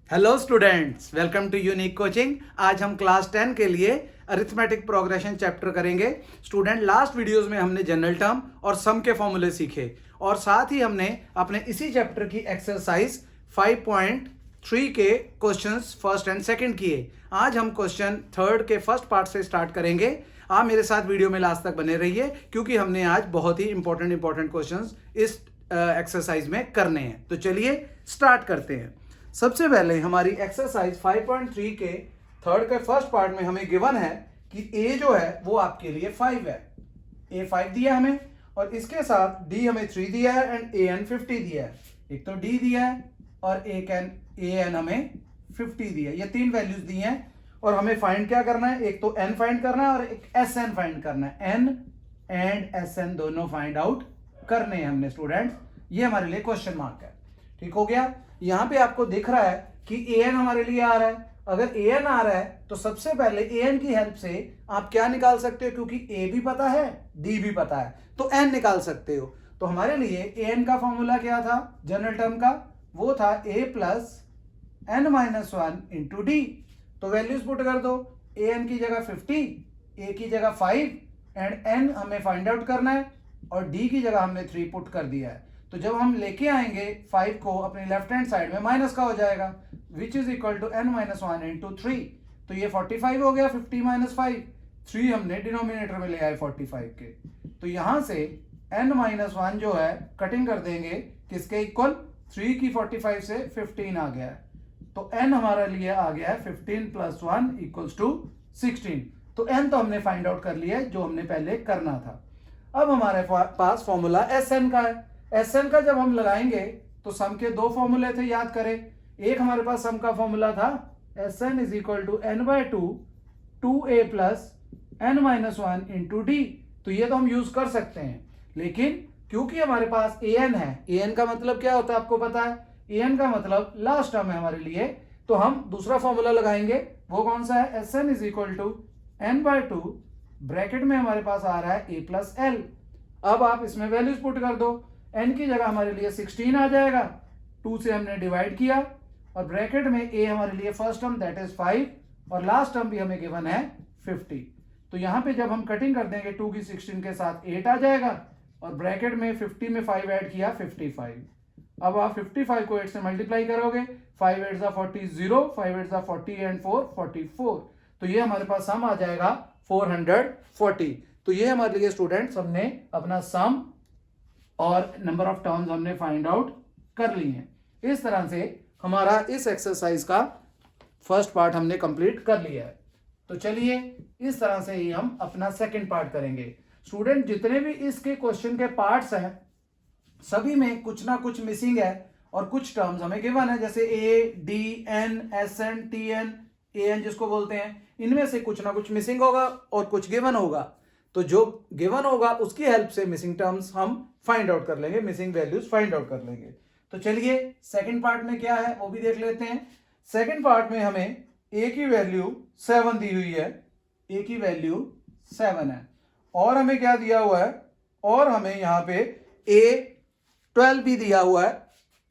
Hello students, welcome to Unique Coaching. आज हम class 10 के लिए अरिथमेटिक प्रोग्रेशन चैप्टर करेंगे। स्टूडेंट, लास्ट वीडियोस में हमने जनरल टर्म और सम के फॉर्मूले सीखे और साथ ही हमने अपने इसी चैप्टर की एक्सरसाइज 5.3 के क्वेश्चंस फर्स्ट एंड सेकंड किए। आज हम क्वेश्चन थर्ड के फर्स्ट पार्ट से स्टार्ट करेंगे। आप मेरे साथ वीडियो में लास्ट तक बने रहिए क्योंकि हमने आज बहुत ही इंपॉर्टेंट क्वेश्चंस इस एक्सरसाइज में करने हैं। तो चलिए स्टार्ट करते हैं। सबसे पहले हमारी एक्सरसाइज 5.3 के थर्ड के फर्स्ट पार्ट में हमें गिवन है कि a जो है वो आपके लिए 5 है। a 5 दिया हमें और इसके साथ d हमें 3 दिया है एंड an 50 दिया है। एक तो d दिया है और एक an हमें 50 दिया है। ये तीन वैल्यूज दी हैं और हमें फाइंड क्या करना है, एक तो n फाइंड करना है और एक sn फाइंड करना है। n एंड sn दोनों फाइंड आउट करने हैं हमने स्टूडेंट्स। ये हमारे लिए क्वेश्चन मार्क है। ठीक हो गया। यहां पे आपको दिख रहा है कि an हमारे लिए आ रहा है। अगर an आ रहा है तो सबसे पहले an की हेल्प से आप क्या निकाल सकते हो, क्योंकि a भी पता है d भी पता है तो n निकाल सकते हो। तो हमारे लिए an का फॉर्मूला क्या था जनरल टर्म का, वो था a plus n minus 1 into d. तो वैल्यूज पुट कर दो। an की जगह 50, a की जगह 5 एंड n हमें फाइंड आउट करना है और d की जगह हमने 3 पुट कर दिया है। तो जब हम लेके आएंगे 5 को अपनी लेफ्ट हैंड साइड में माइनस का हो जाएगा, which is equal to n minus 1 into 3। तो ये 45 हो गया। 50 माइनस 5, 3 हमने डिनोमिनेटर में ले आए 45 के। तो यहां से n माइनस 1 जो है कटिंग कर देंगे किसके इक्वल, 3 की 45 से 15 आ गया है। तो n हमारा लिए आ गया है 15 प्लस 1 इक्वल्स टू 16। तो n तो हमने फाइंड आउट कर लिया है जो हमने पहले करना था। अब हमारे पास फॉर्मूला sn का है। एसएन का जब हम लगाएंगे तो सम के दो फॉर्मूले थे, याद करें। एक हमारे पास सम का फॉर्मूला था Sn is equal to n by 2a plus n minus 1 into d. तो ये तो हम यूज कर सकते हैं, लेकिन क्योंकि हमारे पास an है, an का मतलब क्या होता है आपको पता है, an का मतलब लास्ट टर्म है हमारे लिए। तो हम दूसरा फॉर्मूला लगाएंगे, वो कौन सा है, Sn is equal to n by 2 bracket में हमारे पास आ रहा है a प्लस l। अब आप इसमें वैल्यूज पुट कर दो। n की जगह हमारे लिए 16 आ जाएगा, 2 से हमने डिवाइड किया और ब्रैकेट में a हमारे लिए फर्स्ट टर्म दैट इज 5 और लास्ट टर्म भी हमें गिवन है 50। तो यहां पे जब हम कटिंग कर देंगे 2 की 16 के साथ 8 आ जाएगा और ब्रैकेट में 50 में 5 ऐड किया 55। अब आप 55 को 8 से मल्टीप्लाई करोगे, 5 8 जा 40 0, 5 8 जा 40 एंड 4 44। तो ये हमारे पास सम आ जाएगा 440। तो ये हमारे लिए स्टूडेंट्स हमने अपना सम और नंबर ऑफ टर्म्स हमने फाइंड आउट कर ली हैं। इस तरह से हमारा इस एक्सरसाइज का फर्स्ट पार्ट हमने कंप्लीट कर लिया है। तो चलिए इस तरह से ही हम अपना सेकंड पार्ट करेंगे। स्टूडेंट, जितने भी इसके क्वेश्चन के पार्ट्स हैं सभी में कुछ ना कुछ मिसिंग है और कुछ टर्म्स हमें गिवन है, जैसे a, d, n, sn, tn, an जिसको बोलते हैं, इनमें से कुछ ना कुछ मिसिंग होगा और कुछ गिवन होगा। तो जो गिवन होगा उसकी हेल्प से मिसिंग टर्म्स हम फाइंड आउट कर लेंगे, मिसिंग वैल्यूज फाइंड आउट कर लेंगे। तो चलिए सेकंड पार्ट में क्या है वो भी देख लेते हैं। सेकंड पार्ट में हमें a की वैल्यू 7 दी हुई है, a की वैल्यू 7 है और हमें क्या दिया हुआ है, और हमें यहाँ पे a 12 भी दिया हुआ है।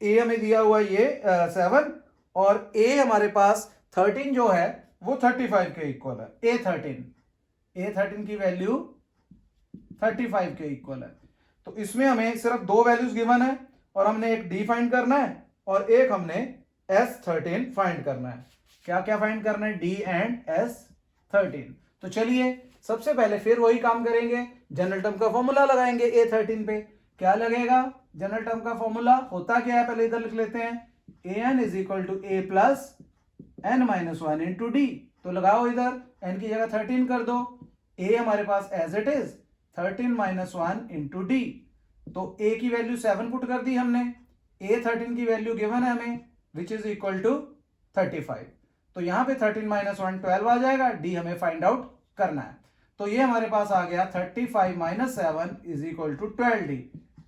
a हमें दिया हुआ है ये 7 और a हमारे पास 13 जो है वो 35 के इक्वल है। a 13 की वैल्यू 35 के इक्वल है। तो इसमें हमें सिर्फ दो वैल्यूज गिवन है और हमने एक d फाइंड करना है और एक हमने s13 फाइंड करना है। क्या क्या फाइंड करना है, d एंड s13। तो चलिए सबसे पहले फिर वही काम करेंगे, जनरल टर्म का फॉर्मूला लगाएंगे a13 पे। क्या लगेगा, जनरल टर्म का फॉर्मूला होता क्या है, पहले इधर लिख लेते हैं, an is equal to a plus n minus 1 into d. तो लगाओ इधर, n की जगह 13 कर दो, a हमारे पास as it is 13 minus 1 into d. तो a की वैल्यू 7 पुट कर दी हमने, a 13 की वैल्यू गिवन है हमें विच इज इक्वल टू 35। तो यहां पे 13 माइनस 1 12 आ जाएगा, d हमें फाइंड आउट करना है। तो ये हमारे पास आ गया 35 minus 7 is equal to 12d।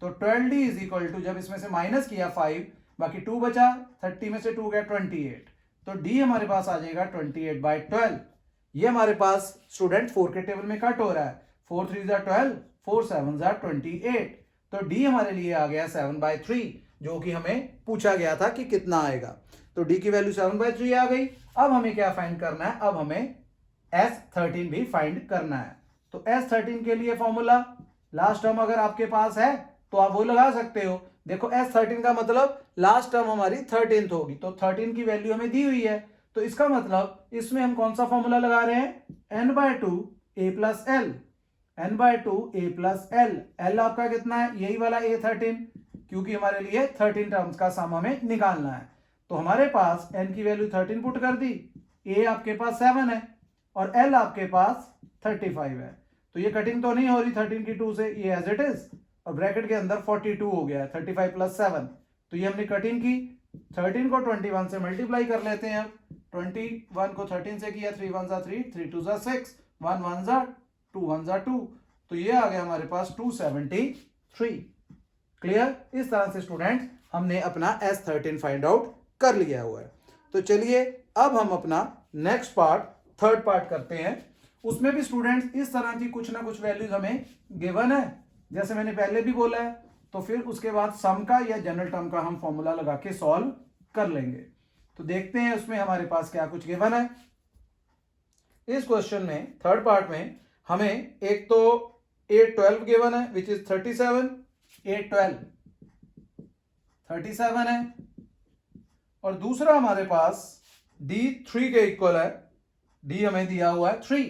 तो 12d इज इक्वल टू, जब इसमें से माइनस किया 5, बाकी 2 बचा, 30 में से 2 गया 28। तो d हमारे पास आ जाएगा 28/12। ये हमारे पास स्टूडेंट 4 के टेबल में कट हो रहा है, 4 3 12, 4 7 28। तो d हमारे लिए आ गया 7/3, जो कि हमें पूछा गया था कि कितना आएगा। तो डी की वैल्यू 7/3 आ गई। अब हमें क्या फाइंड करना है, अब हमें S13 भी फाइंड करना है। तो S13 के लिए फॉर्मूला, लास्ट टर्म अगर आपके पास है तो आप वो लगा सकते हो। देखो S13 का मतलब लास्ट टर्म हमारी 13th होगी, तो 13 की वैल्यू हमें दी हुई है, तो इसका मतलब इसमें हम कौन सा फॉर्मूला लगा रहे हैं, n/2 a plus L, n/2 a plus L. L आपका कितना है, यही वाला A13, क्योंकि हमारे लिए 13 टर्म्स का सम हमें निकालना है। तो हमारे पास n की वैल्यू 13 पुट कर दी, a आपके पास 7 है और l आपके पास 35 है। तो ये कटिंग तो नहीं हो रही 13 की 2 से, ये एज इट इज, और ब्रैकेट के अंदर 42 हो गया है, 35 प्लस 7। तो ये हमने कटिंग की, 13 को 21 से मल्टीप्लाई कर लेते हैं। अब 21 को 13 से किया, 3 1 3, 3 2 6, 1 1 2 1 2, तो ये आ गया हमारे पास 273। क्लियर? इस तरह से स्टूडेंट हमने अपना S13 फाइंड आउट कर लिया हुआ है। तो चलिए अब हम अपना नेक्स्ट पार्ट, थर्ड पार्ट करते हैं। उसमें भी स्टूडेंट्स इस तरह की कुछ ना कुछ वैल्यूज हमें गिवन है, जैसे मैंने पहले भी बोला है। तो फिर उसके बाद सम का या जनरल टर्म का हम फॉर्मूला लगा के सॉल्व कर लेंगे। तो देखते हैं उसमें हमारे पास क्या कुछ गिवन है। इस क्वेश्चन में थर्ड पार्ट में हमें एक तो A12 गिवन है विच इज 37, A12 37 है, और दूसरा हमारे पास D3 के इक्वल है, D हमें दिया हुआ है 3।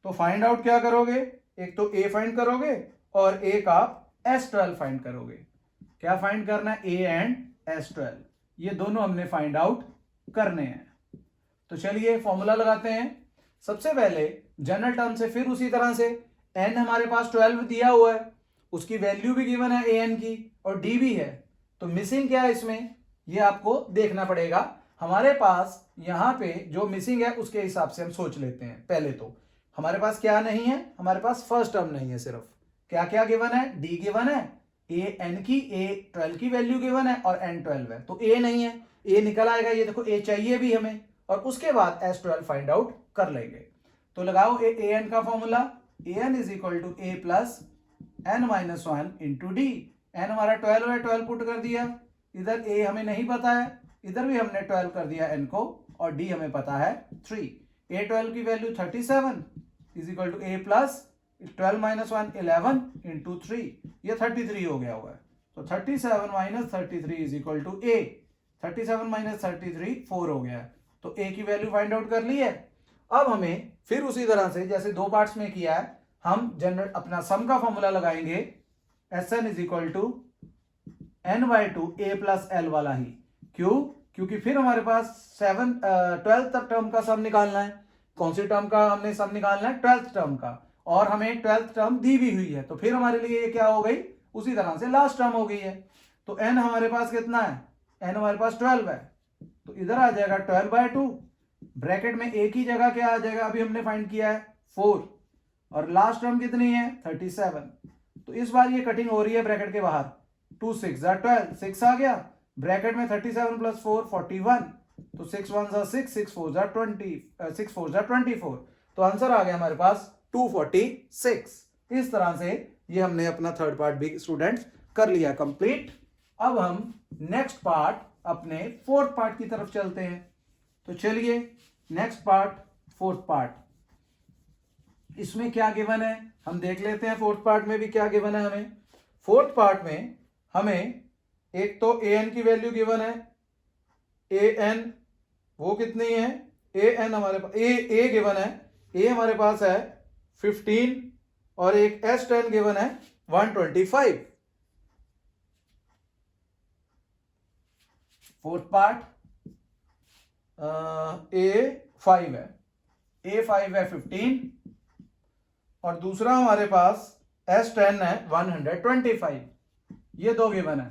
तो फाइंड आउट क्या करोगे, एक तो A फाइंड करोगे और एक आप S12 फाइंड करोगे। क्या फाइंड करना है, A एंड S12, ये दोनों हमने फाइंड आउट करने हैं। तो चलिए फॉर्मूला लगाते हैं। सबसे पहले जनरल टर्म से, फिर उसी तरह से n हमारे पास 12 दिया हुआ है, उसकी वैल्यू भी गिवन है an की, और d भी है। तो मिसिंग क्या है इसमें, ये आपको देखना पड़ेगा। हमारे पास यहां पे जो मिसिंग है उसके हिसाब से हम सोच लेते हैं। पहले तो हमारे पास क्या नहीं है, हमारे पास फर्स्ट टर्म नहीं है, सिर्फ क्या क्या गिवन है, d गिवन है, an की A12 की वैल्यू गिवन है और n12 है। तो a नहीं है, a निकल आएगा, ये देखो a चाहिए भी हमें, और उसके बाद S12 फाइंड आउट कर लेंगे। तो लगाओ an का formula, an is equal to a plus n-1 into d. n हमारा 12 है, 12 पुट कर दिया, इधर a हमें नहीं पता है, इधर भी हमने 12 कर दिया n को, और d हमें पता है 3। A12 की value 37 is equal to a plus 12 minus 1 11 into 3, ये 33 हो गया हुआ है। तो 37 minus 33 is equal to a, 37 minus 33 4 हो गया है। तो a की वैल्यू फाइंड आउट कर ली है। अब हमें फिर उसी तरह से जैसे दो पार्ट्स में किया है, हम जनरल अपना सम का फॉर्मूला लगाएंगे, Sn is equal to n/2 a plus l वाला ही। क्यों? क्योंकि फिर हमारे पास 12th टर्म का सम निकालना है। कौन सी टर्म का हमने सम निकालना है, 12th टर्म का, और हमें 12th टर्म दी भी हुई है। तो फिर हमारे लिए ये क्या हो गई, उसी तरह से लास्ट टर्म हो गई है। तो n हमारे पास कितना है, n हमारे पास 12 है, तो इधर आ जाएगा 12/2, ब्रैकेट में एक ही जगह क्या आ जाएगा, अभी हमने फाइंड किया है 4, और लास्ट टर्म कितनी है 37। तो इस बार ये कटिंग हो रही है ब्रैकेट के बाहर, 2 6 12, 6 आ गया, ब्रैकेट में 37 प्लस 4 41, तो 6 1 6, 6 4 20, 6 4 24। तो आंसर आ गया हमारे पास 246। इस तरह से ये हमने अपना थर्ड पार्ट भी स्टूडेंट्स कर लिया कंप्लीट। अब हम नेक्स्ट पार्ट, अपने फोर्थ पार्ट की तरफ चलते हैं। तो चलिए नेक्स्ट पार्ट, फोर्थ पार्ट, इसमें क्या गिवन है हम देख लेते हैं। फोर्थ पार्ट में भी क्या गिवन है हमें। फोर्थ पार्ट में हमें एक तो an की वैल्यू गिवन है, an वो कितनी है, an हमारे पास a गिवन है, a हमारे पास है 15, और एक S10 गिवन है 125। फोर्थ पार्ट A5 है, A5 है 15, और दूसरा हमारे पास S10 है 125। ये दो गिवन है,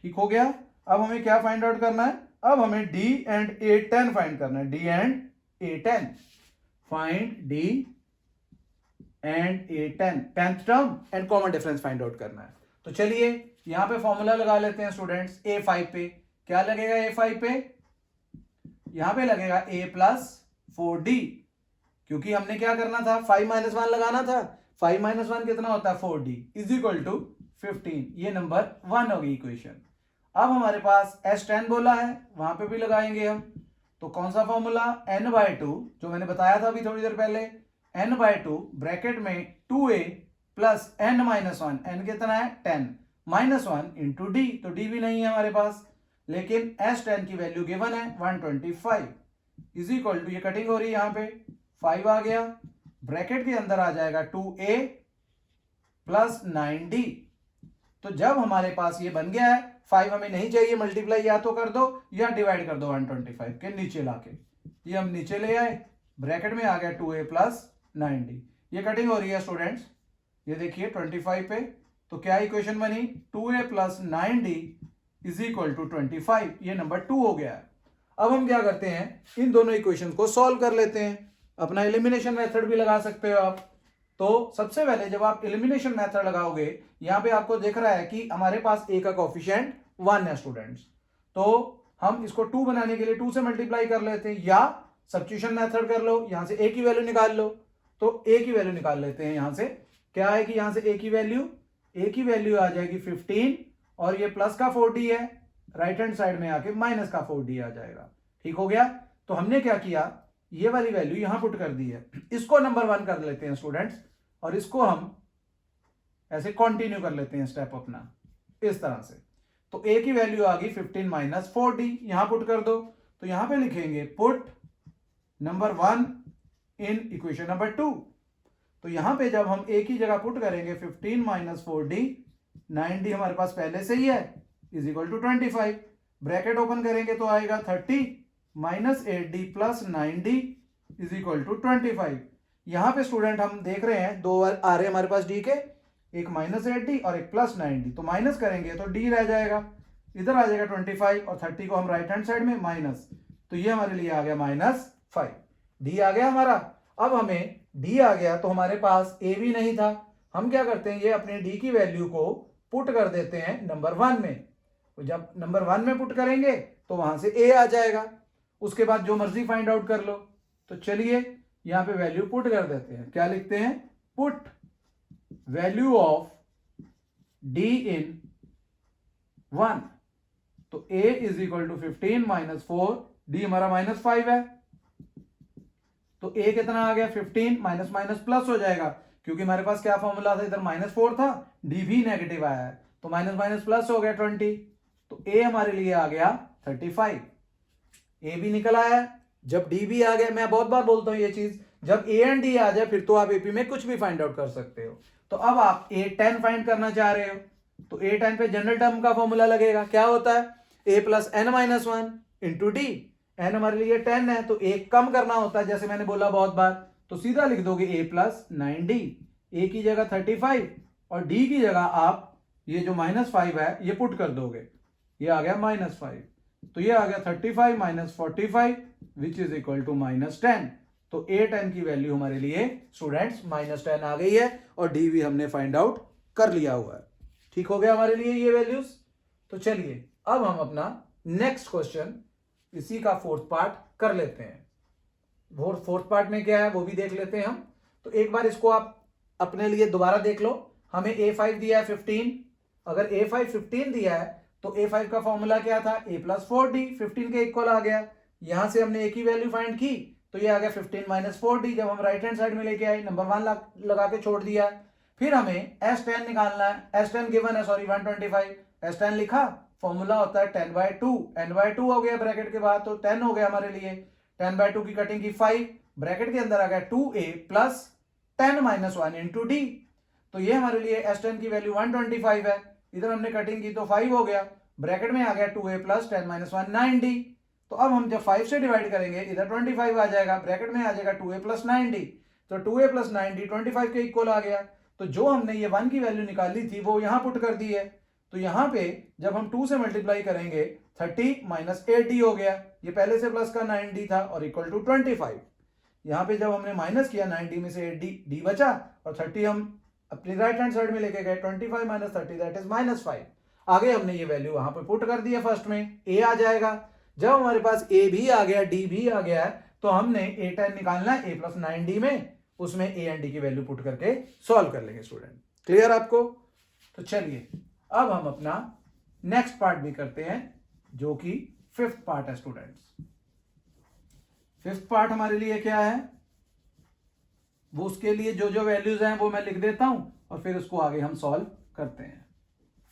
ठीक हो गया। अब हमें क्या फाइंड आउट करना है, अब हमें D एंड A10 फाइंड करना है, D and A10, find D and A10, 10th term and common difference find out करना है। तो चलिए यहां पे फॉर्मूला लगा लेते हैं स्टूडेंट्स। A5 पे क्या लगेगा, A5 पे यहां पे लगेगा a प्लस 4d, क्योंकि हमने क्या करना था, 5 - 1 लगाना था। 5 - 1 कितना होता है 4d, इज इक्वल टू 15। ये नंबर 1 होगी इक्वेशन। अब हमारे पास S10 बोला है, वहां पे भी लगाएंगे हम। तो कौन सा फॉर्मूला, n/2, जो मैंने बताया था अभी थोड़ी देर पहले, n/2 ब्रैकेट में 2a प्लस n-1, n कितना है 10, -1 इंटू डी, तो डी भी नहीं है हमारे पास, लेकिन S10 की वैल्यू गिवन है 125 इज इक्वल टू, ये कटिंग हो रही है यहाँ पे, 5 आ गया, ब्रैकेट के अंदर आ जाएगा 2a प्लस 9d। तो जब हमारे पास ये बन गया है, 5 हमें नहीं चाहिए, मल्टीप्लाई या तो कर दो या डिवाइड कर दो 125 के नीचे लाके, ये हम नीचे ले आए, ब्रैकेट में आ गया 2a प्लस 9d। ये कटिंग हो रही है स्टूडेंट्स, ये देखिए 25 पे, तो क्या इक्वेशन बनी, 2a plus 9d is equal to 25, ये नंबर 2 हो गया है। अब हम क्या करते हैं, इन दोनों इक्वेशन को सॉल्व कर लेते हैं, अपना एलिमिनेशन मेथड भी लगा सकते हो आप। तो सबसे पहले जब आप एलिमिनेशन मेथड लगाओगे, यहां पे आपको दिख रहा है कि हमारे पास a का कोफिशिएंट 1 है स्टूडेंट्स, तो हम इसको 2 बनाने के लिए 2 से मल्टीप्लाई कर लेते हैं, या सब्स्टिट्यूशन मेथड कर लो, यहां से a की वैल्यू निकाल लो। तो a की वैल्यू निकाल लेते हैं, यहां से क्या है कि यहां से a की वैल्यू आ जाएगी 15, और ये प्लस का 4d है, राइट हैंड साइड में आके माइनस का 4d आ जाएगा। ठीक हो गया। तो हमने क्या किया, ये वाली वैल्यू यहां पुट कर दी है, इसको नंबर 1 कर लेते हैं स्टूडेंट्स, और इसको हम ऐसे कंटिन्यू कर लेते हैं स्टेप अपना इस तरह से। तो a की वैल्यू आ गई 15 माइनस 4d, यहां पुट कर दो, तो यहां पे लिखेंगे put number 1 in equation number 2। तो यहां पे जब हम a की जगह पुट करेंगे 15 माइनस 4d, 9d हमारे पास पहले से ही है, is equal to 25, bracket open करेंगे तो आएगा 30 minus 8d plus 9d is equal to 25। यहां पे स्टूडेंट हम देख रहे हैं दो आ रहे हैं हमारे पास d के, एक माइनस 8d और एक प्लस 9d, तो माइनस करेंगे तो d रह जाएगा, इधर आ जाएगा 25 और 30 को हम राइट हैंड साइड में माइनस, तो ये हमारे लिए आ गया -5, d आ गया हमारा। अब हमें d आ गया, तो हमारे पास a भी नहीं था, हम क्या करते हैं, ये अपने d की वैल्यू को पुट कर देते हैं नंबर 1 में, तो जब नंबर 1 में पुट करेंगे तो वहां से a आ जाएगा, उसके बाद जो मर्जी फाइंड आउट कर लो। तो चलिए यहां पे वैल्यू पुट कर देते हैं, क्या लिखते हैं, put value of d in 1, तो a is equal to 15 minus 4, d हमारा -5 है, तो a कितना आ गया 15, माइनस माइनस प्लस हो जाएगा, क्योंकि हमारे पास क्या फॉर्मूला था, इधर -4 था, d भी नेगेटिव आया है, तो माइनस माइनस प्लस हो गया 20, तो a हमारे लिए आ गया 35, a भी निकल आया। जब d भी आ गया, मैं बहुत बार बोलता हूं ये चीज, जब a एंड d आ जाए फिर तो आप AP में कुछ भी फाइंड आउट कर सकते हो। तो अब आप a10 फाइंड करना चाह रहे हो, तो a10 पे जनरल टर्म का फॉर्मूला लगेगा, क्या होता है, a plus n-1 into d, n हमारे लिए 10 है, तो एक कम करना होता है, जैसे मैंने बोला बहुत बार, तो सीधा लिख दोगे a प्लस 9d, a की जगह 35 और d की जगह आप ये जो -5 है ये पुट कर दोगे, ये आ गया -5, तो ये आ गया 35 minus 45 which is equal to -10। तो a10 की वैल्यू हमारे लिए स्टूडेंट्स -10 आ गई है, और d भी हमने फाइंड आउट कर लिया हुआ है। ठीक हो गया हमारे लिए ये वैल्यूज। तो चलिए अब हम अपना नेक्स्ट क्वेश्चन, इसी का फोर्थ पार्ट कर लेते हैं। फोर्थ पार्ट में क्या है वो भी देख लेते हैं हम। तो एक बार इसको आप अपने लिए दोबारा देख लो, हमें a5 दिया है 15, अगर a5 15 दिया है तो a5 का फॉर्मूला क्या था, a प्लस 4d, 15 के इक्वल आ गया, यहां से हमने a की वैल्यू फाइंड की, तो ये आ गया 15 माइनस 4d, जब हम राइट हैंड साइड में लेके आए नंबर 1 लगा के छोड़ दिया। फिर हमें S10 निकालना है, S10 गिवन है, सॉरी 125, S10 लिखा, फॉर्मूला होता है 10/2, n/2 हो गया ब्रैकेट के बाद, तो 10 हो गया हमारे लिए, 10/2 की कटिंग की 5, ब्रैकेट के अंदर आ गया 2a plus 10 minus 1 into d, तो ये हमारे लिए S10 की वैल्यू 125 है, इधर हमने कटिंग की तो 5 हो गया, ब्रैकेट में आ गया 2a प्लस 10 माइनस 1 9d, तो अब हम जब 5 से डिवाइड करेंगे इधर 25 आ जाएगा, ब्रैकेट में आ जाएगा 2a प्लस 9d, तो 2a प्लस 9d 25 के इक्वल आ गया। तो जो हमने ये 1 की वैल्यू निकाली थी वो यहां पुट कर दी है, तो यहां पे जब हम 2 से मल्टीप्लाई करेंगे 30 माइनस 8d हो गया, ये पहले से प्लस का 9d था और इक्वल टू 25, यहां पे जब हमने माइनस किया 9d में से 8d, d बचा और 30 हम अपनी राइट हैंड साइड में लेके गए, 25 माइनस 30 दैट इज -5, आगे हमने ये वैल्यू वहां पे पुट कर दी है, फर्स्ट में a आ जाएगा। जब हमारे पास a भी आ गया, d भी आ गया है, तो हमने a10 निकालना है a प्लस 9d में, उसमें a एंड d की वैल्यू पुट करके सॉल्व कर लेंगे स्टूडेंट। क्लियर आपको? तो चलिए अब हम अपना नेक्स्ट पार्ट भी करते हैं जो कि फिफ्थ पार्ट है स्टूडेंट्स। फिफ्थ पार्ट हमारे लिए क्या है, वो उसके लिए जो जो वैल्यूज हैं वो मैं लिख देता हूं और फिर उसको आगे हम सॉल्व करते हैं।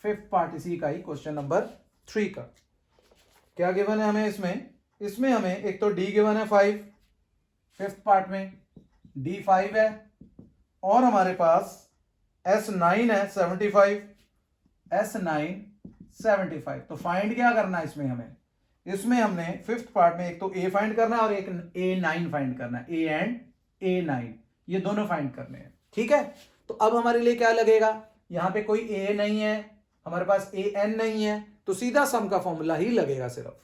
फिफ्थ पार्ट इसी का ही क्वेश्चन नंबर 3 का क्या गिवन है हमें इसमें हमें एक तो डी गिवन है 5, फिफ्थ पार्ट में डी 5 है और हमारे पास S9 है 75, S9 75। तो फाइंड क्या करना है इसमें हमने फिफ्थ पार्ट में एक तो ए फाइंड करना है और एक A9 फाइंड करना है, ए एंड A9 ये दोनों फाइंड करने हैं। ठीक है, तो अब हमारे लिए क्या लगेगा, यहां पे कोई ए नहीं है, हमारे पास AN नहीं है, तो सीधा सम का फॉर्मूला ही लगेगा सिर्फ।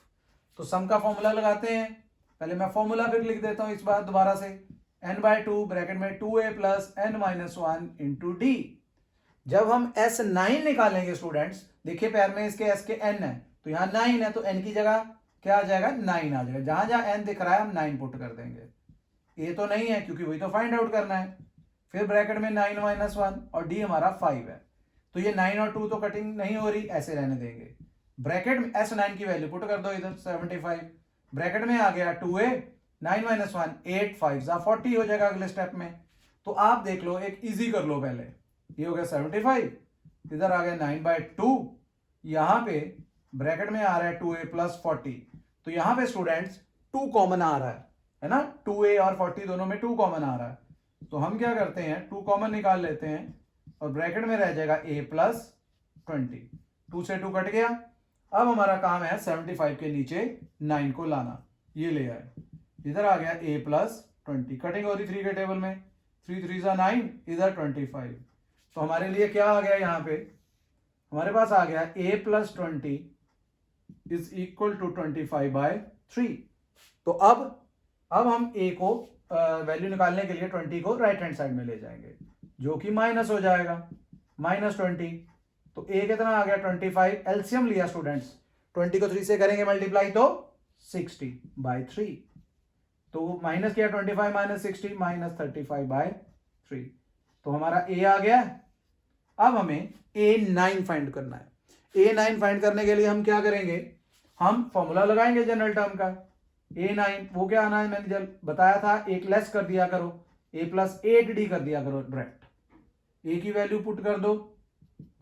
तो सम का फॉर्मूला लगाते हैं, पहले मैं फॉर्मूला फिर लिख देता हूं इस बार दोबारा से, n/2 ब्रैकेट में 2a plus n-1 into D. जब हम S9 निकालेंगे स्टूडेंट्स, देखिए पैर में इसके S के n है, तो यहां 9 है तो n की जगह क्या आ जाएगा, 9 आ जाएगा। जहां जहां n दिख रहा है हम 9 पुट कर देंगे, ये तो नहीं है क्योंकि वही तो फाइंड आउट करना है। फिर ब्रैकेट में 9-1 और d हमारा 5 है, तो ये 9 और 2 तो कटिंग नहीं हो रही, ऐसे रहने देंगे। ब्रैकेट में S9 की वैल्यू पुट कर दो इधर 75, ब्रैकेट में आ गया 2a 9-1 8 5 40 हो जाएगा अगले स्टेप में। तो आप देख लो, एक इजी कर लो, पहले ये हो गया 75, इधर आ गया 9/2, यहां पे ब्रैकेट में आ रहा है 2a प्लस 40, तो यहां पे स्टूडेंट्स 2 कॉमन आ रहा है ना, 2a और 40 दोनों में 2 कॉमन आ रहा है, तो हम क्या करते हैं 2 कॉमन निकाल लेते हैं और ब्रैकेट में रह जाएगा a प्लस 20, 2 से 2 कट गया। अब हमारा काम है 75 के नीचे 9 को लाना, ये ले आए, इधर आ गया a प्लस 20, कटिंग हो रही 3 के टेबल में, 3 3 9, इधर 25, तो हमारे लिए क्या आ गया, यहाँ पे हमारे पास आ गया a plus 20 is equal to 25/3। तो अब हम a को वैल्यू निकालने के लिए 20 को राइट हैंड साइड में ले जाएंगे, जो कि माइनस हो जाएगा, -20, तो a कितना आ गया 25, एलसीएम लिया स्टूडेंट्स, 20 को 3 से करेंगे मल्टीप्लाई तो 60/3, तो माइनस किया 25 माइनस 60 -35/3, तो हमारा a आ गया। अब हमें A9 फाइंड करना है। A9 फाइंड करने के लिए हम क्या करेंगे, हम फॉर्मूला लगाएंगे जनरल टर्म का। A9 वो क्या आना है, मैंने जब बताया था, एक लेस कर दिया करो, a प्लस 8d कर दिया करो डायरेक्ट, a की वैल्यू पुट कर दो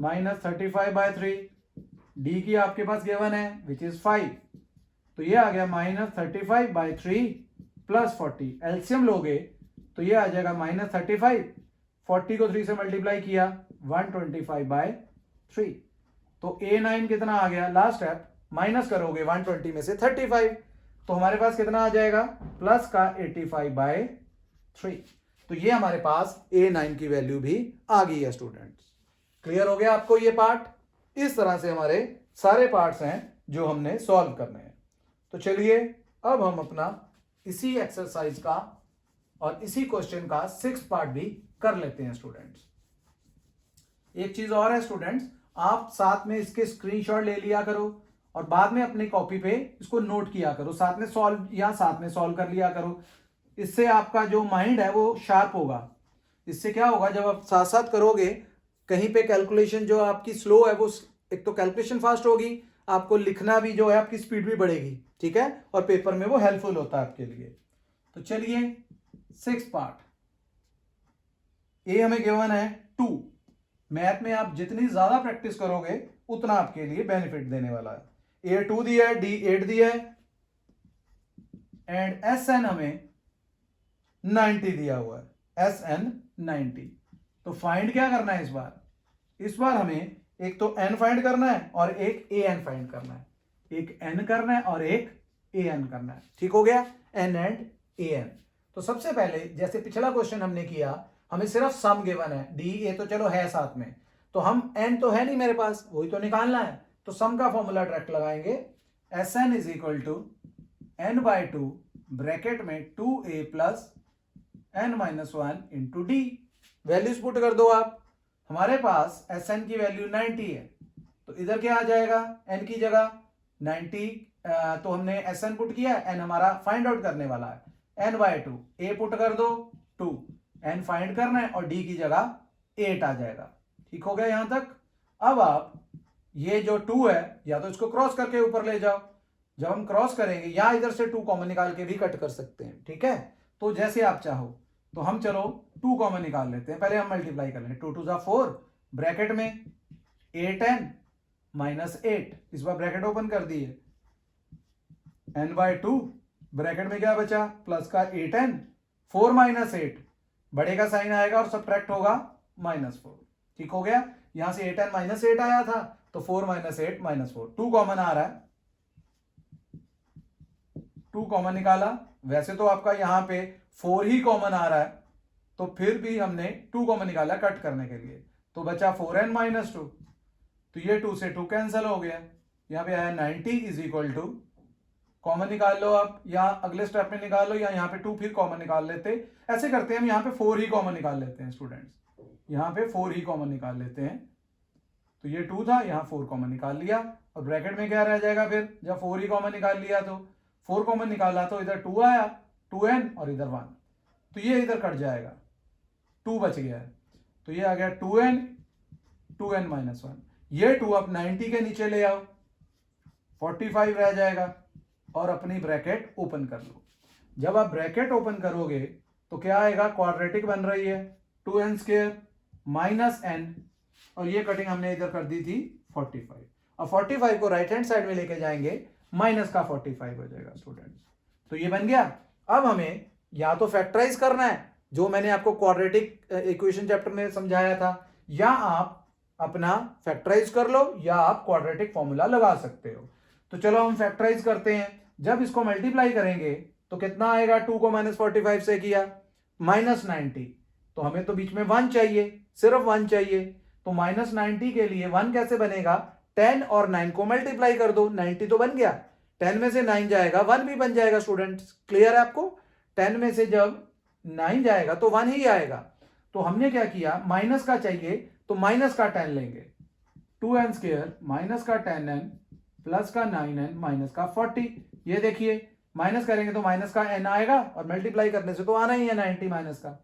-35/3, d की आपके पास गिवन है विच इज 5, तो ये आ गया -35/3 प्लस 40, एलसीएम लोगे तो ये आ जाएगा -35, 40 को 3 से मल्टीप्लाई किया 125/3, तो A9 कितना आ गया, लास्ट स्टेप माइनस करोगे 120 में से 35, तो हमारे पास कितना आ जाएगा, प्लस का 85/3, तो ये हमारे पास A9 की वैल्यू भी आ गई है स्टूडेंट्स। क्लियर हो गया आपको ये पार्ट। इस तरह से हमारे सारे पार्ट्स हैं जो हमने सॉल्व करने हैं। तो चलिए अब हम अपना इसी एक्सरसाइज का और इसी क्वेश्चन का 6th पार्ट भी कर लेते हैं स्टूडेंट्स। एक चीज और है स्टूडेंट्स, आप साथ में इसके स्क्रीनशॉट ले लिया करो और बाद में अपनी कॉपी पे इसको नोट किया करो, साथ में सॉल्व कर लिया करो। इससे आपका जो माइंड है वो शार्प होगा। इससे क्या होगा, जब आप साथ साथ करोगे, कहीं पे कैलकुलेशन जो आपकी स्लो है वो, एक तो कैलकुलेशन फास्ट होगी, आपको लिखना भी जो है आपकी स्पीड भी बढ़ेगी, ठीक है, और पेपर में वो हेल्पफुल होता है आपके लिए। तो चलिए 6th पार्ट, ए हमें गिवन है 2। मैथ में आप जितनी ज्यादा प्रैक्टिस करोगे उतना आपके लिए बेनिफिट देने वाला है। ए 2 दिया है, डी 8 दिया है एंड SN हमें 90 दिया हुआ है, SN 90। तो फाइंड क्या करना है इस बार हमें एक तो n फाइंड करना है और एक AN फाइंड करना है, एक n करना है और एक AN करना है। ठीक हो गया, n एंड AN। तो सबसे पहले जैसे पिछला क्वेश्चन हमने किया, हमें सिर्फ सम गिवन है, डी ए तो चलो है साथ में, तो हम n तो है नहीं मेरे पास, वही तो निकालना है, तो सम का फॉर्मूला डायरेक्ट लगाएंगे, SN is equal to n/2 bracket में 2a plus n-1 into d. Values put कर दो आप, हमारे पास SN की वैल्यू 90 है, तो इधर क्या आ जाएगा, n की जगह 90, तो हमने SN पुट किया, n हमारा फाइंड आउट करने वाला है, n/2, a पुट कर दो 2, n फाइंड करना है और d की जगह 8 आ जाएगा। ठीक हो गया यहां तक। अब आप ये जो 2 है या तो इसको क्रॉस करके ऊपर ले जाओ, जब हम क्रॉस करेंगे यहां इधर से 2 कॉमन निकाल के भी कट कर सकते हैं, ठीक है। तो जैसे आप चाहो, तो हम चलो 2 कॉमन निकाल लेते हैं, पहले हम मल्टीप्लाई कर लें। 2 2 जा 4, ब्रैकेट में 8n माइनस 8, इस बार ब्रैकेट ओपन कर दिए, n/2, ब्रैकेट में क्या बचा प्लस का 8n, 4 माइनस 8, बड़े का साइन आएगा और सब्ट्रैक्ट होगा -4, ठीक हो गया। यहां से 8n माइनस 8 आया था, तो 4 माइनस 8 -4, 2 कॉमन आ रहा है, 2 कॉमन निकाला। वैसे तो आपका यहां पे 4 ही कॉमन आ रहा है, तो फिर भी हमने 2 कॉमन निकाला कट करने के लिए, तो बचा 4n माइनस 2, तो ये 2 से 2 कैंसिल हो गया। यहां पे आया 90 इज इक्वल टू, कॉमन निकाल लो आप, या अगले स्टेप में निकाल लो, या यहां पे 2 फिर कॉमन निकाल लेते, ऐसे करते हैं हम। यहां पे 4 ही कॉमन निकाल लेते हैं स्टूडेंट्स, यहां पे 4 ही कॉमन निकाल लेते हैं। तो ये 2 था, यहां 4 कॉमन निकाल लिया, और ब्रैकेट में क्या रह जाएगा फिर, जब 4 ही कॉमन निकाल लिया, तो 4 कॉमन निकाला तो इधर 2 आया, 2n, और इधर 1, तो ये इधर कट जाएगा, 2 बच गया है, तो ये आ गया 2n माइनस 1। ये 2 आप 90 के नीचे ले आओ, 45 रह जाएगा, और अपनी ब्रैकेट ओपन कर लो। जब आप ब्रैकेट ओपन करोगे तो क्या आएगा, क्वाड्रेटिक बन रही है, 2n स्क्वायर माइनस n, और ये कटिंग हमने इधर कर दी थी 45, और 45 को राइट हैंड साइड में लेके जाएंगे, माइनस का 45 हो जाएगा स्टूडेंट्स। तो ये बन गया। अब हमें या तो फैक्टराइज करना है, जो मैंने आपको क्वाड्रेटिक इक्वेशन चैप्टर में समझाया था, या आप अपना फैक्टराइज कर लो, या आप क्वाड्रेटिक फॉर्मूला लगा सकते हो। तो चलो हम फैक्टराइज करते हैं। जब इसको मल्टीप्लाई करेंगे तो कितना आएगा, 2 को -45 से किया -90, तो हमें तो बीच में 1 चाहिए, सिर्फ 1 चाहिए, तो -90 के लिए 1 कैसे बनेगा, 10 और 9 को मल्टीप्लाई कर दो, 90 तो बन गया, 10 में से 9 जाएगा 1 भी बन जाएगा स्टूडेंट्स, क्लियर है आपको। 10 में से जब 9 जाएगा तो 1 ही आएगा। तो हमने क्या किया, माइनस का चाहिए तो माइनस का 10 लेंगे, 2n स्क्वायर माइनस का 10n प्लस का 9n माइनस का 40। ये देखिए माइनस करेंगे तो माइनस का n आएगा, और मल्टीप्लाई करने से तो आना ही है 90 माइनस का,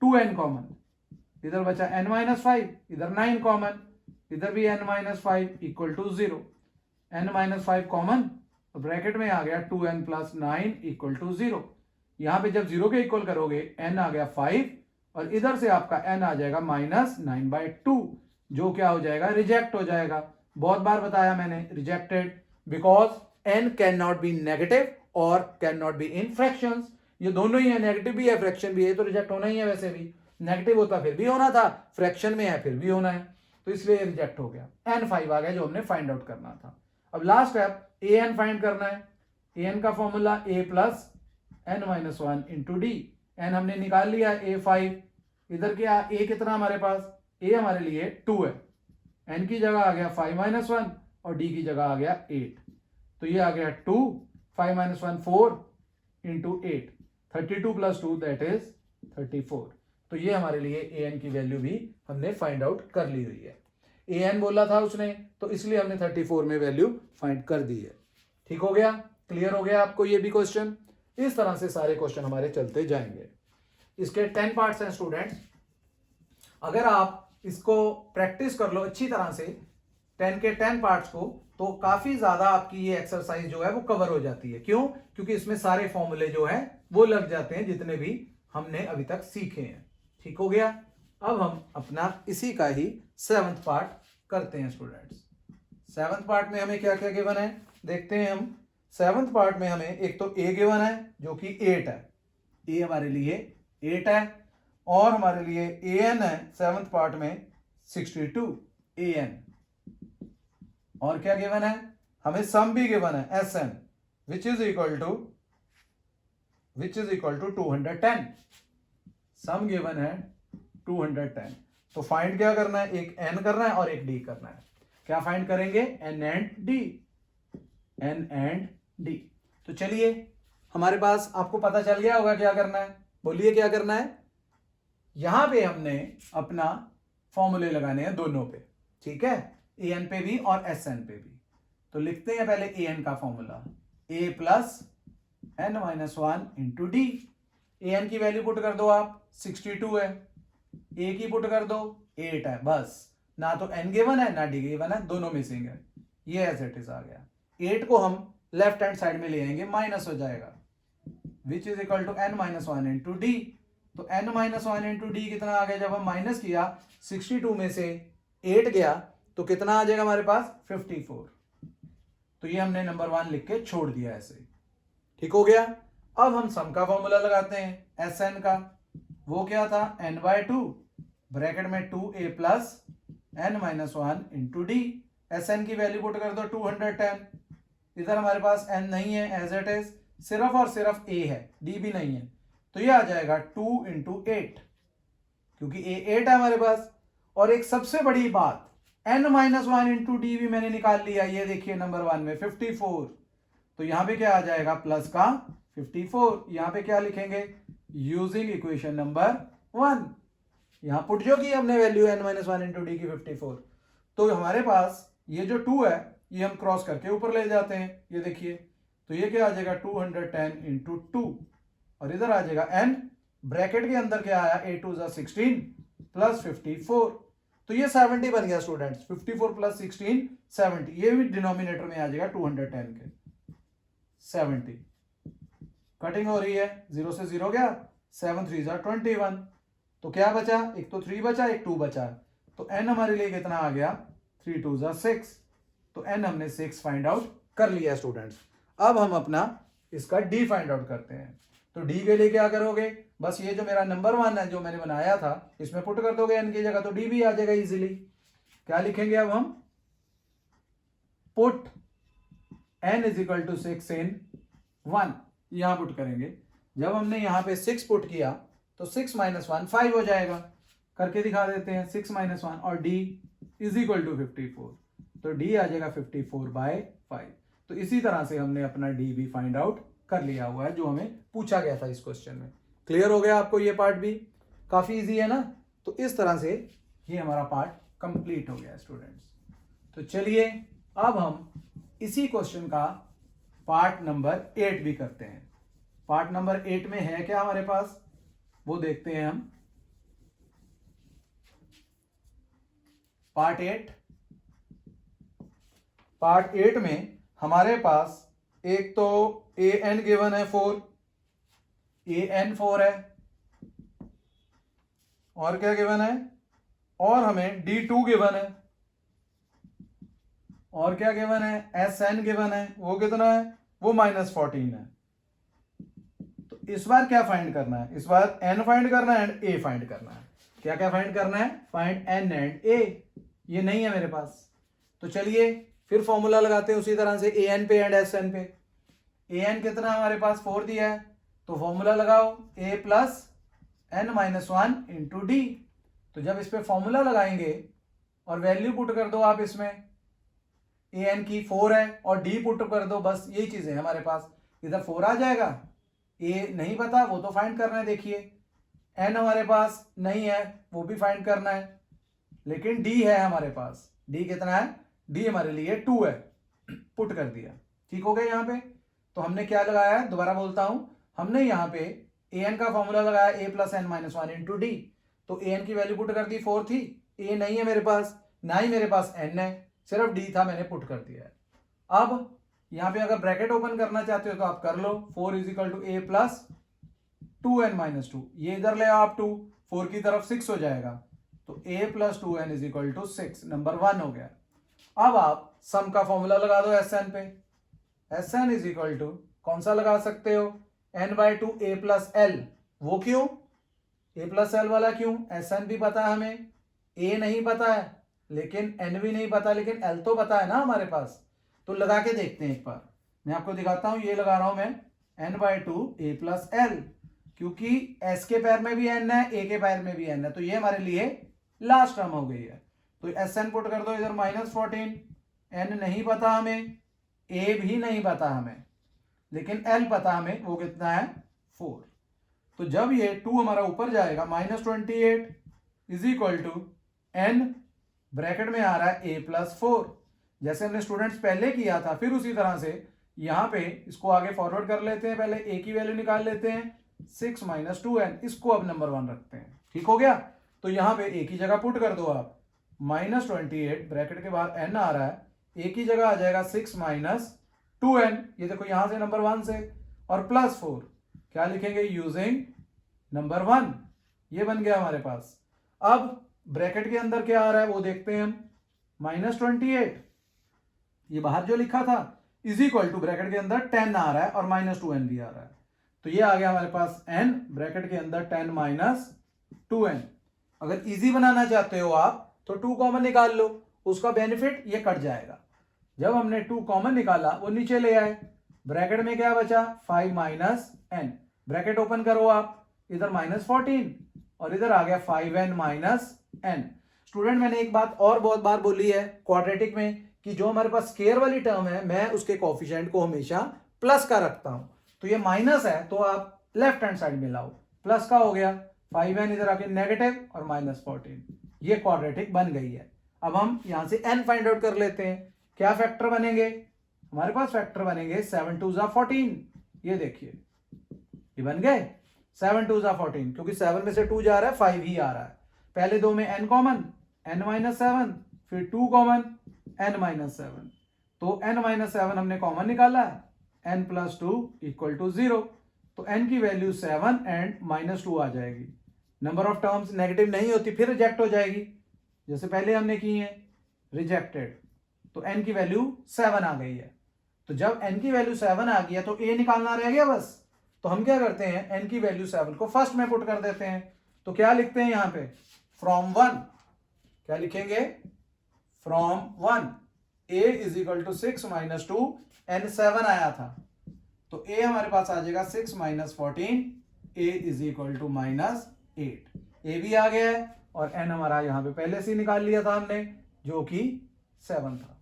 2n कॉमन, इधर बचा n माइनस 5, इधर 9 कॉमन, इधर भी n minus 5 equal to 0, n minus 5 common, तो ब्रैकेट में आ गया 2n प्लस 9 इक्वल टू 0। यहां पे जब 0 के इक्वल करोगे n आ गया 5, और इधर से आपका n आ जाएगा -9/2, जो क्या हो जाएगा, रिजेक्ट हो जाएगा। बहुत बार बताया मैंने, rejected because n can not be negative और can not be in fractions, ये दोनों ही है, नेगेटिव भी है फ्रैक्शन भी है, तो रिजेक्ट होना ही है। वैसे भी नेगेटिव होता फिर भी होना था, फ्रैक्शन में है फिर भी होना है, तो इसलिए रिजेक्ट हो गया। n5 आ गया जो हमने फाइंड आउट करना था। अब लास्ट स्टेप an फाइंड करना है। an का formula a plus n minus 1 into d, n हमने निकाल लिया a5, इधर क्या a कितना हमारे पास, a हमारे लिए 2 है, n की जगह आ गया 5 माइनस 1, और d की जगह आ गया 8, तो ये आ गया 2, 5 minus 1 4 into 8, 32 plus 2 that is 34। तो ये हमारे लिए an की वैल्यू भी हमने फाइंड आउट कर ली हुई है। an बोला था उसने, तो इसलिए हमने 34 में वैल्यू फाइंड कर दी है। ठीक हो गया, क्लियर हो गया आपको ये भी क्वेश्चन। इस तरह से सारे क्वेश्चन हमारे चलते जाएंगे। इसके 10 पार्ट्स हैं स्टूडेंट्स, अगर आप इसको प्रैक्टिस कर लो अच्छी तरह से 10 के 10 पार्ट्स को, तो काफी ज्यादा आपकी ये एक्सरसाइज जो है वो कवर हो जाती है। क्यों? क्योंकि इसमें सारे फॉर्मूले जो है वो लग जाते हैं जितने भी हमने अभी तक सीखे हैं। ठीक हो गया। अब हम अपना इसी का ही 7th पार्ट करते हैं स्टूडेंट्स। 7th पार्ट में हमें क्या क्या गिवन है देखते हैं हम। 7th पार्ट में हमें एक तो a गिवन है जो कि 8 है, a हमारे लिए 8 है, और हमारे लिए an है 7th पार्ट में 62 an, और क्या गिवन है हमें सम भी गिवन है sn which is equal to 210। Sum given है 210। तो फाइंड क्या करना है, एक n करना है और एक d करना है। क्या फाइंड करेंगे, n एंड d। तो चलिए हमारे पास आपको पता चल गया होगा क्या करना है, बोलिए क्या करना है। यहां पे हमने अपना फॉर्मूले लगाने हैं दोनों पे, ठीक है, an पे भी और sn पे भी। तो लिखते हैं पहले an का formula, a plus n minus 1 into D. an की वैल्यू पुट कर दो आप, 62 है, a की पुट कर दो 8 है, बस ना तो n गिवन है ना d गिवन है, दोनों मिसिंग है, ये एज इट इज आ गया। 8 को हम लेफ्ट हैंड साइड में ले आएंगे, माइनस हो जाएगा, which is equal to n minus one into d. तो n minus one into d कितना आ गया, जब हम माइनस किया 62 में से 8 गया तो कितना आ जाएगा हमारे पास 54। तो ये हमने नंबर 1 लिख के छोड़ दिया ऐसे, ठीक हो गया। अब हम सम का फॉर्मूला लगाते हैं एस एन का, वो क्या था n/2 ब्रैकेट में 2a plus n minus one into d. S n की वैल्यू पुट कर दो 210, इधर हमारे पास n नहीं है एज इट इज, सिर्फ और सिर्फ a है, d भी नहीं है, तो ये आ जाएगा 2 इंटू 8, क्योंकि a 8 है हमारे पास। और एक सबसे बड़ी बात, n minus one into D भी मैंने निकाल लिया, ये देखिए नंबर 1 में 54, तो यहां पे क्या आ जाएगा प्लस का 54, यहां पे क्या लिखेंगे यूजिंग इक्वेशन नंबर 1, यहां पुट जो की हमने value n minus one into D की 54, तो हमारे पास ये जो 2 है ये हम क्रॉस करके ऊपर ले जाते हैं, ये देखिए, तो ये क्या आ जाएगा 210 इंटू 2, और इधर आ जाएगा n, ब्रैकेट के अंदर क्या आया 8 2 16 प्लस 54, तो ये 70 बन गया स्टूडेंट्स, 54 प्लस 16 70, ये भी डिनोमिनेटर में आ जाएगा 210 के 70। कटिंग हो रही है, 0 से 0 गया, 7 3 21, तो क्या बचा, एक तो 3 बचा एक 2 बचा, तो n हमारे लिए कितना आ गया 3 2 6, तो n हमने 6 फाइंड आउट कर लिया स्टूडेंट्स। अब हम अपना इसका d फाइंड आउट करते हैं, तो d के लिए क्या करोगे, बस ये जो मेरा नंबर 1 है जो मैंने बनाया था इसमें पुट कर दोगे n की जगह, तो d भी आ जाएगा इजीली। क्या लिखेंगे अब हम, put n is equal to 6 in 1, यहां पुट करेंगे। जब हमने यहां पे 6 पुट किया तो 6 माइनस 1 5 हो जाएगा, करके दिखा देते हैं 6 माइनस 1, और d इज इक्वल टू 54, तो d आ जाएगा 54/5। तो इसी तरह से हमने अपना d भी फाइंड आउट कर लिया हुआ है जो हमें पूछा गया था इस क्वेश्चन में। क्लियर हो गया आपको, ये पार्ट भी काफी इजी है ना। तो इस तरह से ये हमारा पार्ट कंप्लीट हो गया स्टूडेंट्स। तो चलिए अब हम इसी क्वेश्चन का पार्ट नंबर 8 भी करते हैं। पार्ट नंबर 8 में है क्या हमारे पास, वो देखते हैं हम। पार्ट 8 में हमारे पास एक तो an गिवन है 4, an 4 है, और क्या गिवन है, और हमें d2 गिवन है, और क्या गिवन है sn गिवन है, वो कितना है, वो -14 है। तो इस बार क्या फाइंड करना है, इस बार n फाइंड करना है एंड a फाइंड करना है। क्या क्या फाइंड करना है, फाइंड n एंड a, ये नहीं है मेरे पास। तो चलिए फिर फॉर्मूला लगाते हैं उसी तरह से an पे एंड sn पे। an कितना हमारे पास 4 दिया है, तो फॉर्मूला लगाओ a plus n minus one into d. तो जब इस पे फॉर्मूला लगाएंगे और वैल्यू पुट कर दो आप इसमें, an की 4 है और d पुट कर दो, बस यही चीजें हमारे पास, इधर 4 आ जाएगा, a नहीं पता वो तो फाइंड करना है। देखिए n हमारे पास नहीं है वो भी फाइंड करना है, लेकिन d है हमारे पास, d कितना है, d हमारे लिए 2 है, पुट कर दिया। ठीक हो गया यहाँ पे। तो हमने क्या लगाया है, दोबारा बोलता हूं, हमने यहाँ पे an का फॉर्मूला लगाया a plus n minus one into d. तो an की वैल्यू पुट कर दी 4 थी, a नहीं है मेरे पास, ना ही मेरे पास n है, सिर्फ d था, मैंने पुट कर दिया है। अब यहाँ पे अगर ब्रैकेट ओपन करना चाहते हो तो आप कर लो, 4 is equal to a plus 2n minus 2, ये इधर ले आओ आप 2, 4 की तरफ 6 हो जाएगा, तो a plus 2n is equal to 6, number 1 हो गया। अब आप सम का फॉर्मूला लगा दो sn पे, sn इज इक्वल टू कौन सा लगा सकते हो, n/2 a प्लस l। वो क्यों, a प्लस l वाला क्यों, sn भी पता है हमें, a नहीं पता है, लेकिन n भी नहीं पता, लेकिन l तो पता है ना हमारे पास। तो लगा के देखते हैं एक बार, मैं आपको दिखाता हूं, ये लगा रहा हूं मैं n/2 a प्लस l, क्योंकि s के पैर में भी n है, a के पैर में भी n है, तो ये हमारे लिए लास्ट टर्म हो गई है। तो sn पुट कर दो इधर -14, n नहीं पता हमें, a भी नहीं पता हमें, लेकिन l पता हमें, वो कितना है 4। तो जब ये 2 हमारा ऊपर जाएगा, -28 is equal to n, bracket में आ रहा है a प्लस 4, जैसे हमने स्टूडेंट्स पहले किया था, फिर उसी तरह से यहां पे इसको आगे फॉरवर्ड कर लेते हैं, पहले a की वैल्यू निकाल लेते हैं, 6 माइनस 2n, इसको अब नंबर 1 रखते हैं। ठीक हो गया। तो यहां पे a की जगह पुट कर दो आप, -28 ब्रैकेट के बाहर n आ रहा है, एक ही जगह आ जाएगा 6 माइनस 2n, ये देखो यहां से नंबर 1 से, और +4 क्या लिखेंगे यूजिंग नंबर 1, ये बन गया हमारे पास। अब ब्रैकेट के अंदर क्या आ रहा है वो देखते हैं हम, -28 ये बाहर जो लिखा था इज इक्वल टू ब्रैकेट के अंदर 10 आ रहा है और -2n भी आ रहा है, तो ये आ गया हमारे पास n ब्रैकेट के अंदर 10 माइनस 2n। अगर इजी बनाना चाहते हो आप तो 2 कॉमन निकाल लो, उसका बेनिफिट ये कट जाएगा। जब हमने 2 कॉमन निकाला वो नीचे ले आए, ब्रैकेट में क्या बचा 5 माइनस n, ब्रैकेट ओपन करो आप, इधर -14 और इधर आ गया 5n माइनस n। स्टूडेंट मैंने एक बात और बहुत बार बोली है क्वाड्रेटिक में कि जो हमारे पास स्केयर वाली टर्म है मैं उसके कोएफिशिएंट को हमेशा प्लस का रखता हूं, तो ये माइनस है तो आप लेफ्ट हैंड साइड में लाओ, प्लस का हो गया 5n इधर आके नेगेटिव और -14, ये क्वाड्रेटिक बन गई है। अब हम यहां से n फाइंड आउट कर लेते हैं, क्या फैक्टर बनेंगे हमारे पास, फैक्टर बनेंगे 7 2 14, ये देखिए ये बन गए 7 2 14, क्योंकि 7 में से 2 जा रहा है 5 ही आ रहा है, पहले दो में n कॉमन n-7, फिर 2 कॉमन n-7, तो n-7 हमने कॉमन निकाला है, n + 2 = 0, तो n की वैल्यू 7 एंड -2 आ जाएगी। नंबर ऑफ टर्म्स नेगेटिव नहीं होती फिर रिजेक्ट हो जाएगी, जैसे पहले हमने की है रिजेक्टेड, तो n की वैल्यू 7 आ गई है। तो जब n की वैल्यू 7 आ गई है तो a निकालना रह गया बस, तो हम क्या करते हैं n की वैल्यू 7 को फर्स्ट में पुट कर देते हैं, तो क्या लिखते हैं यहां पे फ्रॉम 1, क्या लिखेंगे फ्रॉम 1, a = 6 - 2, n 7 आया था तो a हमारे पास आ जाएगा 6 - 14, a = -8, a भी आ गया है और n हमारा यहां पे पहले से निकाल लिया था हमने जो कि 7 था।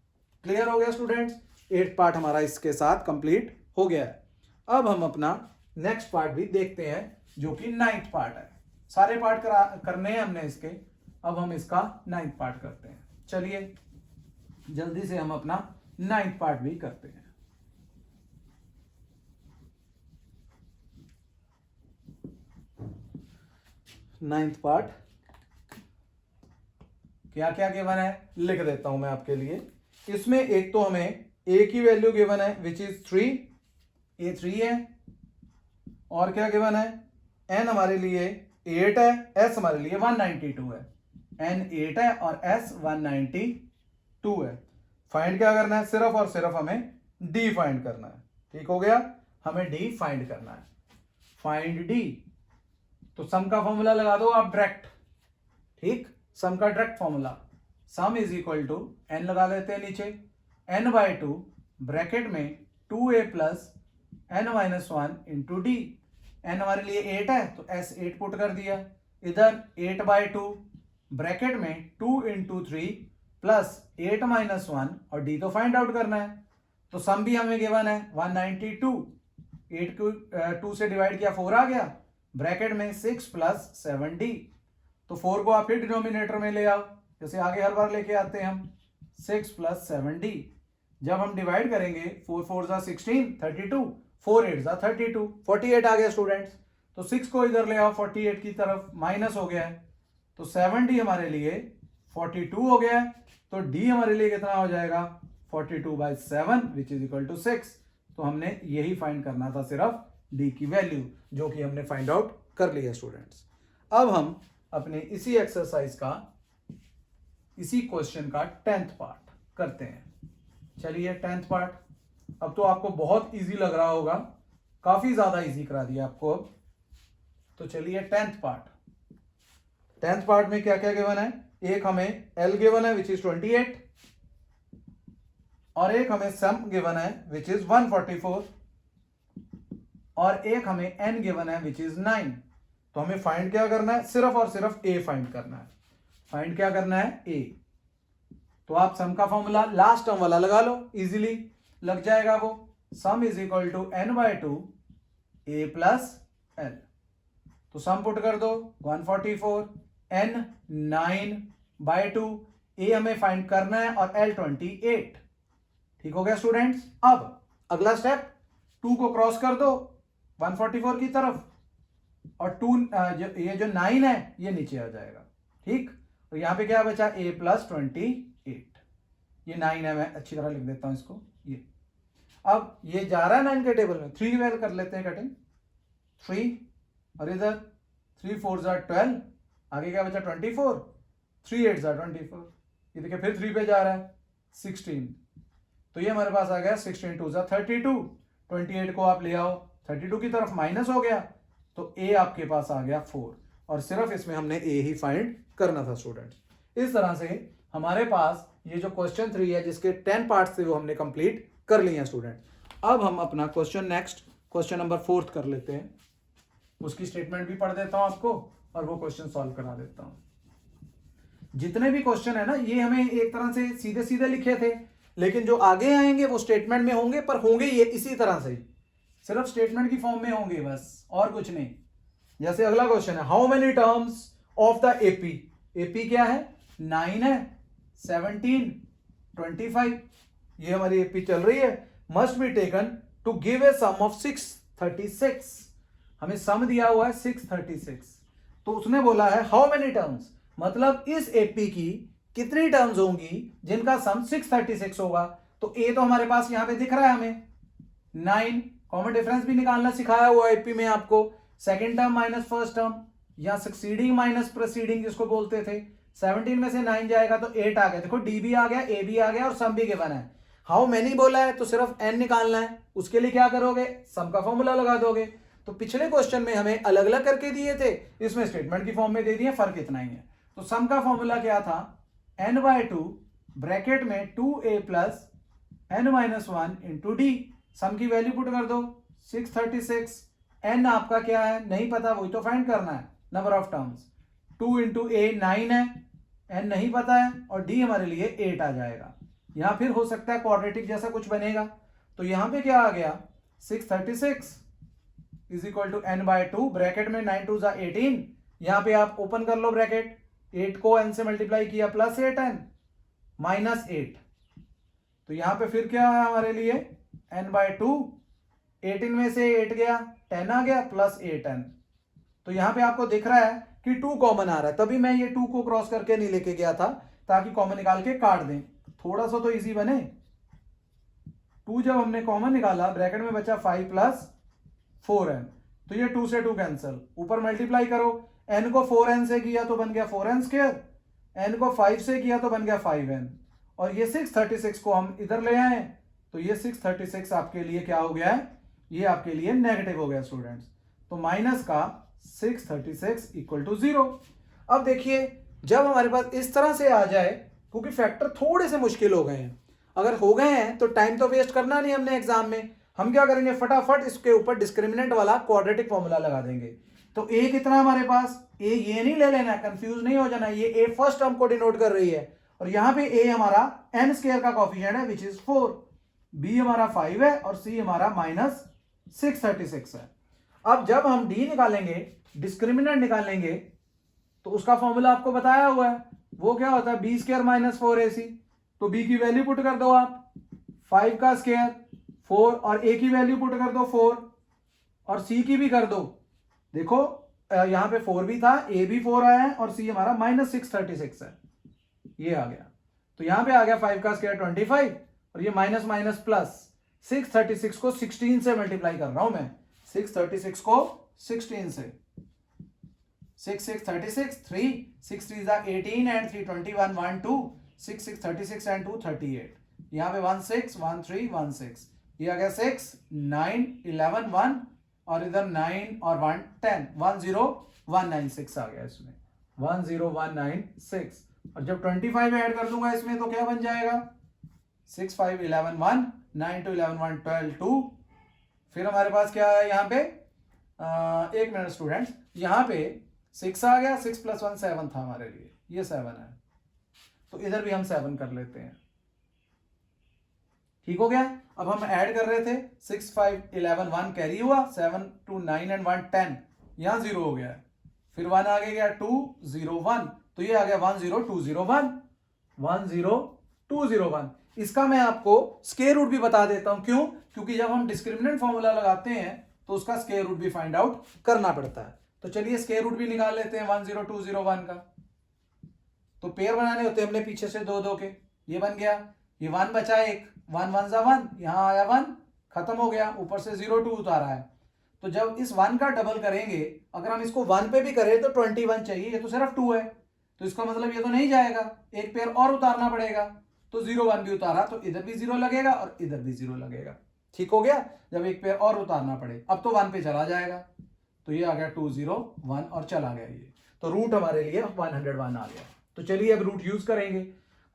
क्लियर हो गया स्टूडेंट्स, 8th पार्ट हमारा इसके साथ कंप्लीट हो गया है। अब हम अपना नेक्स्ट पार्ट भी देखते हैं जो कि 9th पार्ट है, सारे पार्ट करने हैं हमने इसके, अब हम इसका 9th पार्ट करते हैं। चलिए जल्दी से हम अपना 9th पार्ट भी करते हैं। नाइन्थ पार्ट क्या क्या गिवन है लिख देता हूं मैं आपके लिए। इसमें एक तो हमें a की वैल्यू गिवन है विच इज 3, a 3 है, और क्या गिवन है n हमारे लिए 8 है, s हमारे लिए 192 है, n 8 है और s 192 है। फाइंड क्या करना है, सिर्फ और सिर्फ हमें d फाइंड करना है, ठीक हो गया, हमें d फाइंड करना है, फाइंड d। तो सम का फॉर्मूला लगा दो आप डायरेक्ट, ठीक, सम का direct formula, sum is equal to n लगा लेते हैं नीचे, n/2 ब्रैकेट में 2a plus n-1 into d, n हमारे लिए 8 है तो s 8 पुट कर दिया, इधर 8/2 ब्रैकेट में 2 × 3 प्लस 8-1 और d तो फाइंड आउट करना है, तो सम भी हमें गिवन है 192, 8 को 2 से डिवाइड किया 4 आ गया, ब्रैकेट में 6 + 7d, तो 4 को आप फिर डिनोमिनेटर में ले आओ जैसे आगे हर बार लेके आते हैं हम, 6 + 7d, जब हम डिवाइड करेंगे 4 4 = 16 32, 4 8 = 32, 48 आ गया स्टूडेंट्स, तो 6 को इधर ले आओ 48 की तरफ, माइनस हो गया है, तो 7d हमारे लिए 42 हो गया है, तो d हमारे लिए कितना हो जाएगा 42/7 विच इज इक्वल टू 6, तो हमने यही फाइंड करना था सिर्फ d की वैल्यू, जो कि हमने फाइंड आउट कर लिया स्टूडेंट्स। अब हम अपने इसी एक्सरसाइज का, इसी क्वेश्चन का 10th पार्ट करते हैं। चलिए 10th पार्ट, अब तो आपको बहुत इजी लग रहा होगा, काफी ज्यादा इजी करा दिया आपको अब, तो चलिए 10th पार्ट। 10th पार्ट में क्या क्या गिवन है, एक हमें L गिवन है विच इज 28, और एक हमें सम गिवन है विच इज 144, और एक हमें n गिवन है विच इज 9। तो हमें फाइंड क्या करना है, सिर्फ और सिर्फ a फाइंड करना है, फाइंड क्या करना है a। तो आप सम का फॉर्मूला लास्ट टर्म वाला लगा लो, इजीली लग जाएगा वो, sum is equal to n/2 a plus l, तो सम पुट कर दो 144, n 9/2, a हमें फाइंड करना है और l 28, ठीक हो गया स्टूडेंट्स। अब अगला स्टेप, 2 को क्रॉस कर दो 144 की तरफ, और 2 ये जो 9 है ये नीचे आ जाएगा, ठीक, तो यहाँ पे क्या बचा a + 28, ये 9 है, मैं अच्छी तरह लिख देता हूँ इसको। ये अब ये जा रहा है 9 के टेबल में, 3 वेल कर लेते हैं कटिंग, 3 और इधर 3 4 12, आगे क्या बचा 24, 3 8 24, ये देखिए फिर 3 पे जा रहा है 16, तो ये हमारे पास आ गया 16 2 32, 28 को आप ले आओ 32 की तरफ माइनस हो गया, तो a आपके पास आ गया 4, और सिर्फ इसमें हमने a ही फाइंड करना था स्टूडेंट्स। इस तरह से हमारे पास ये जो क्वेश्चन 3 है जिसके 10 पार्ट्स थे वो हमने कंप्लीट कर लिए हैं स्टूडेंट। अब हम अपना क्वेश्चन नंबर 4 कर लेते हैं, उसकी स्टेटमेंट भी पढ़ देता हूं आपको और वो क्वेश्चन सॉल्व करा देता हूं। जितने भी क्वेश्चन है ना ये हमें एक तरह से सीधे सीधे लिखे थे, लेकिन जो आगे आएंगे वो स्टेटमेंट में होंगे, पर होंगे ये इसी तरह से, सिर्फ स्टेटमेंट की फॉर्म में होंगे बस, और कुछ नहीं। जैसे अगला क्वेश्चन है, how many terms of the AP, AP क्या है 9 है, 17, 25, ये हमारी एपी चल रही है, must be taken to give a sum of 636, हमें सम दिया हुआ है 636, तो उसने बोला है हाउ मेनी टर्म्स, मतलब इस एपी की कितनी टर्म्स होंगी जिनका सम 636 होगा। तो ए तो हमारे पास यहां पे दिख रहा है हमें 9, कॉमन डिफरेंस भी निकालना सिखाया हुआ एपी में आपको, second term minus first term या सक्सीडिंग माइनस प्रोसीडिंग जिसको बोलते थे, 17 में से 9 जाएगा तो 8 आ गया, देखो डी भी आ गया, ए भी आ गया और सम भी गिवन है। हाउ मेनी बोला है तो सिर्फ एन निकालना है, उसके लिए क्या करोगे, सम का फॉर्मूला लगा दोगे। तो पिछले क्वेश्चन में हमें अलग अलग करके दिए थे, इसमें स्टेटमेंट की फॉर्म में दे दिए, फर्क इतना ही है। तो सम का फॉर्मूला क्या था, n/2 ब्रैकेट में 2a plus n-1 into D, सम की वैल्यू पुट कर दो 636, n आपका क्या है नहीं पता, वही तो फाइंड करना है, नंबर ऑफ टर्म्स, 2 इंटू ए 9 है, n नहीं पता है, और d हमारे लिए 8 आ जाएगा। यहां फिर हो सकता है क्वाड्रेटिक जैसा कुछ बनेगा, तो यहां पे क्या आ गया 636 is equal to n/2 bracket में 9 2 18, यहां पे आप ओपन कर लो ब्रैकेट, 8 को n से मल्टीप्लाई किया प्लस 8n माइनस 8, तो यहां पे फिर क्या है हमारे लिए n/2, 18 में से 8 गया 10 आ गया प्लस 8n, तो यहां पे आपको दिख रहा है कि 2 कॉमन आ रहा है, तभी मैं ये 2 को क्रॉस करके नहीं लेके गया था ताकि कॉमन निकाल के काट दें, थोड़ा सा तो इजी बने। 2 जब हमने कॉमन निकाला ब्रैकेट में बचा 5 प्लस 4n, तो ये 2 से 2 कैंसिल, ऊपर मल्टीप्लाई करो, n को 4n से किया तो बन गया 4n स्क्वायर, n को 5 से किया तो बन गया 5n, और ये 636 को हम इधर ले आए, तो ये 636 आपके लिए क्या हो गया है, ये आपके लिए नेगेटिव हो गया स्टूडेंट्स, तो माइनस का 636 इक्वल टू 0। अब देखिए जब हमारे पास इस तरह से आ जाए, क्योंकि फैक्टर थोड़े से मुश्किल हो गए हैं, अगर हो गए हैं तो टाइम तो वेस्ट करना नहीं हमने एग्जाम में, हम क्या करेंगे फटाफट इसके ऊपर डिस्क्रिमिनेंट वाला क्वाड्रेटिक फॉर्मूला लगा देंगे। तो ए कितना हमारे पास, ए ये नहीं ले लेना, कंफ्यूज नहीं हो जाना, ये ए फर्स्ट टर्म को डिनोट कर रही है, और यहां पे ए हमारा n स्क्वायर का कोएफिशिएंट है विच इज 4, बी हमारा 5 है और सी हमारा माइनस 636 है। अब जब हम डी निकालेंगे, डिस्क्रिमिनेंट निकालेंगे, तो उसका फॉर्मूला आपको बताया हुआ है, वो क्या होता है बी स्क्वायर माइनस 4ac, तो बी की वैल्यू पुट कर दो आप 5 का स्क्वायर 4, और ए की वैल्यू पुट कर दो 4, और सी की भी कर दो, देखो यहां पे 4 भी था, ए भी 4 आया है, और सी हमारा माइनस 636 है, ये आ गया, तो यहां पे आ गया 5 का स्क्वायर 25, और ये माइनस माइनस प्लस 636 को 16 से मल्टीप्लाई कर रहा हूं मैं, 636 को 16 से, 6 6 36 3 6 3 18 एंड 3 21 1 2 6 6 36 एंड 2 38, यहाँ पे 1 6 1 3 1 6, ये आ गया 6 9 11 1, और इधर 9 और 1 10 10196 आ गया इसमें 10196, और जब 25 ऐड कर दूंगा इसमें तो क्या बन जाएगा 6 5 11 1 9 2 11 1 12 2, फिर हमारे पास क्या है यहाँ पे एक मिनट स्टूडेंट्स, यहाँ पे 6 आ गया, 6 + 1 7 था हमारे लिए, ये 7 है, तो इधर भी हम 7 कर लेते हैं, ठीक हो गया। अब हम ऐड कर रहे थे 6 5 11 1 कैरी हुआ, 7 2 9 एंड 1 10, यहां 0 हो गया, फिर 1 आगे गया 2 0 1, तो ये आ गया 10201 10201। इसका मैं आपको स्क्वायर रूट भी बता देता हूं, क्यों, क्योंकि जब हम डिस्क्रिमिनेंट फॉर्मूला लगाते हैं तो उसका स्क्वायर रूट भी फाइंड आउट करना पड़ता है। तो चलिए स्क्वायर रूट भी निकाल लेते हैं 10201 का। तो पेयर बनाने होते हैं हमने पीछे से 2 2 के, ये बन गया, ये 1 बचा, एक 1 1 जा 1, यहाँ आया 1, खत्म हो गया, ऊपर से 0 2 उतारा है। तो जब इस 1 का डबल करेंगे, अगर हम इसको 1 पे भी करें तो 21 चाहिए, ये तो सिर्फ 2 है, तो इसका मतलब ये तो नहीं जाएगा, एक पेयर और उतारना पड़ेगा। तो 0 1 भी उतारा तो इधर भी 0 लगेगा और इधर भी 0 लगेगा। ठीक हो गया, जब एक पेयर और उतारना पड़े, अब तो 1 पे चला जाएगा, तो ये आ गया 2 0 1 और चला गया ये, तो रूट हमारे लिए 101 आ गया। तो चलिए अब रूट यूज करेंगे।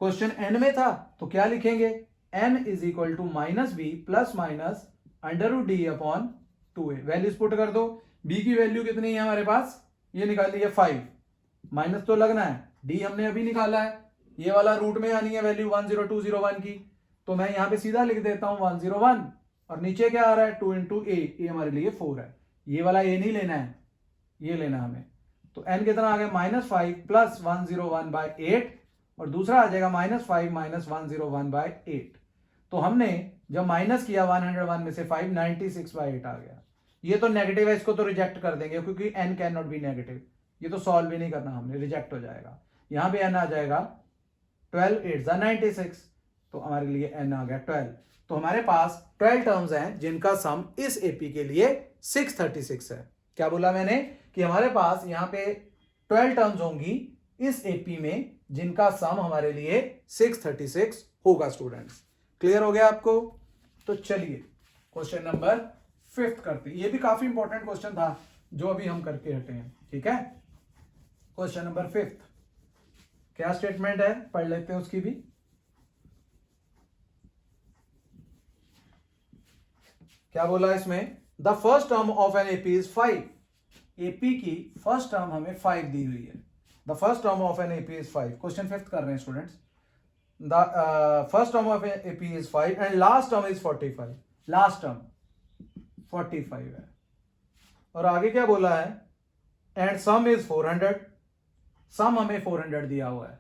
क्वेश्चन n में था तो क्या लिखेंगे, n is equal to minus b plus minus under root d upon 2a। Values put कर दो, b की वैल्यू कितनी है हमारे पास, ये निकाल ली है 5, माइनस तो लगना है, d हमने अभी निकाला है, ये वाला रूट में आनी है वैल्यू 10201 की, तो मैं यहां पे सीधा लिख देता हूं 101, और नीचे क्या आ रहा है 2 इंटू ए हमारे लिए 4 है, ये वाला ए नहीं लेना है, ये लेना है हमें। तो n कितना आ गया -5 प्लस 101/8, और दूसरा आ जाएगा -5 माइनस 101/8। तो हमने जब माइनस किया 101 में से 5, 96/8 आ गया। ये तो नेगेटिव है, इसको तो रिजेक्ट कर देंगे क्योंकि n can not be negative, ये तो सॉल्व भी नहीं करना हमने, रिजेक्ट हो जाएगा। यहां पे n आ जाएगा 12 8 96, तो हमारे लिए n आ गया 12। तो हमारे पास 12 टर्म्स हैं जिनका सम इस एपी के लिए 636 है। क्या बोला मैंने कि हमारे पास यहाँ पे 12 टर्म्स होंगी इस एपी में जिनका सम हमारे लिए 636 होगा। स्टूडेंट्स क्लियर हो गया आपको? तो चलिए क्वेश्चन नंबर 5 करते हैं। ये भी काफी इंपॉर्टेंट क्वेश्चन था जो अभी हम करके हटे हैं। ठीक है, क्वेश्चन नंबर 5 क्या स्टेटमेंट है, पढ़ लेते हैं उसकी भी। क्या बोला इसमें, the first term of an AP is 5। AP की फर्स्ट टर्म हमें 5 दी हुई है। The first term of an AP is 5। Question 5 कर रहे हैं students. The first term of an AP is 5 and last term is 45। Last term 45 है, और आगे क्या बोला है, एंड सम इज 400। सम हमें 400 दिया हुआ है।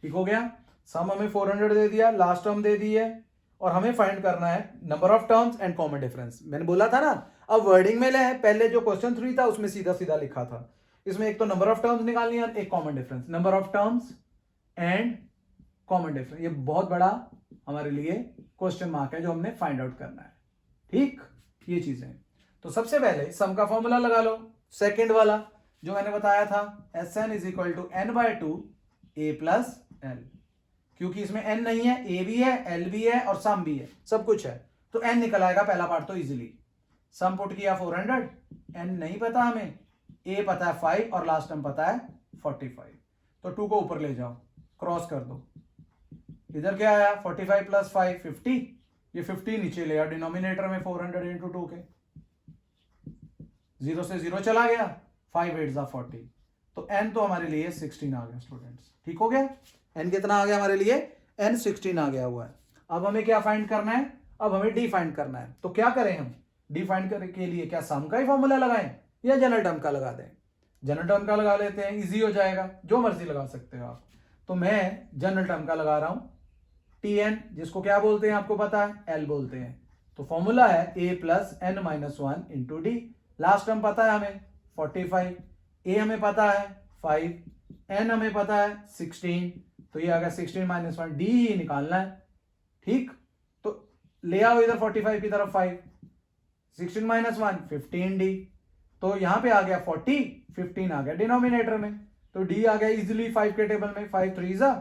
ठीक हो गया, सम हमें 400 दे दिया, लास्ट टर्म दे दी है, और हमें फाइंड करना है number of terms and common difference. मैंने बोला था ना, अब वर्डिंग में ले है, पहले जो क्वेश्चन 3 था उसमें सीधा सीधा लिखा था। इसमें एक तो नंबर ऑफ टर्म्स निकालनी है और एक common difference. Number of terms and common difference, ये बहुत बड़ा हमारे लिए क्वेश्चन मार्क है जो हमने फाइंड आउट करना है। ठीक, ये चीजें। तो सबसे पहले सम का फॉर्मूला लगा लो, सेकेंड वाला जो मैंने बताया था, Sn is equal to n/2 a plus l। क्योंकि इसमें n नहीं है, a भी है, l भी है और सम भी है, सब कुछ है, तो n निकल आएगा पहला पार्ट तो इजीली। सम पुट किया 400, n नहीं पता हमें, a पता है 5 और लास्ट टर्म पता है 45। तो 2 को ऊपर ले जाओ, क्रॉस कर दो, इधर क्या आया 45 प्लस 5 50, ये 50 नीचे ले आओ डिनोमिनेटर में 400 इंटू 2 के, 0 से 0 चला गया, 5 8 40, तो n तो हमारे लिए 16 आ गया स्टूडेंट्स। ठीक हो गया, n कितना आ गया हमारे लिए, n 16 आ गया हुआ है। अब हमें क्या फाइंड करना है, अब हमें डी फाइंड करना है। तो क्या करें हम डी फाइंड करने के लिए, क्या सम का ही फॉर्मूला लगाएं या जनरल टर्म का लगा दें? जनरल टर्म का लगा लेते हैं, इजी हो जाएगा, जो मर्जी लगा सकते हो आप। तो मैं जनरल टर्म का लगा रहा हूं, Tn, जिसको क्या बोलते हैं आपको पता है, L बोलते हैं। तो फॉर्मूला है a plus n minus 1 into D. Last term पता है हमें 45, a हमें पता है 5, n हमें पता है 16, तो ये आ गया 16 माइनस 1, डी ही निकालना है। ठीक, तो ले आओ इधर 45 की तरफ 5, 16 माइनस 1 15 डी, तो यहां पे आ गया 40, 15 आ गया डिनोमिनेटर में, तो डी आ गया इजिली 5 के टेबल में, 5 3 जा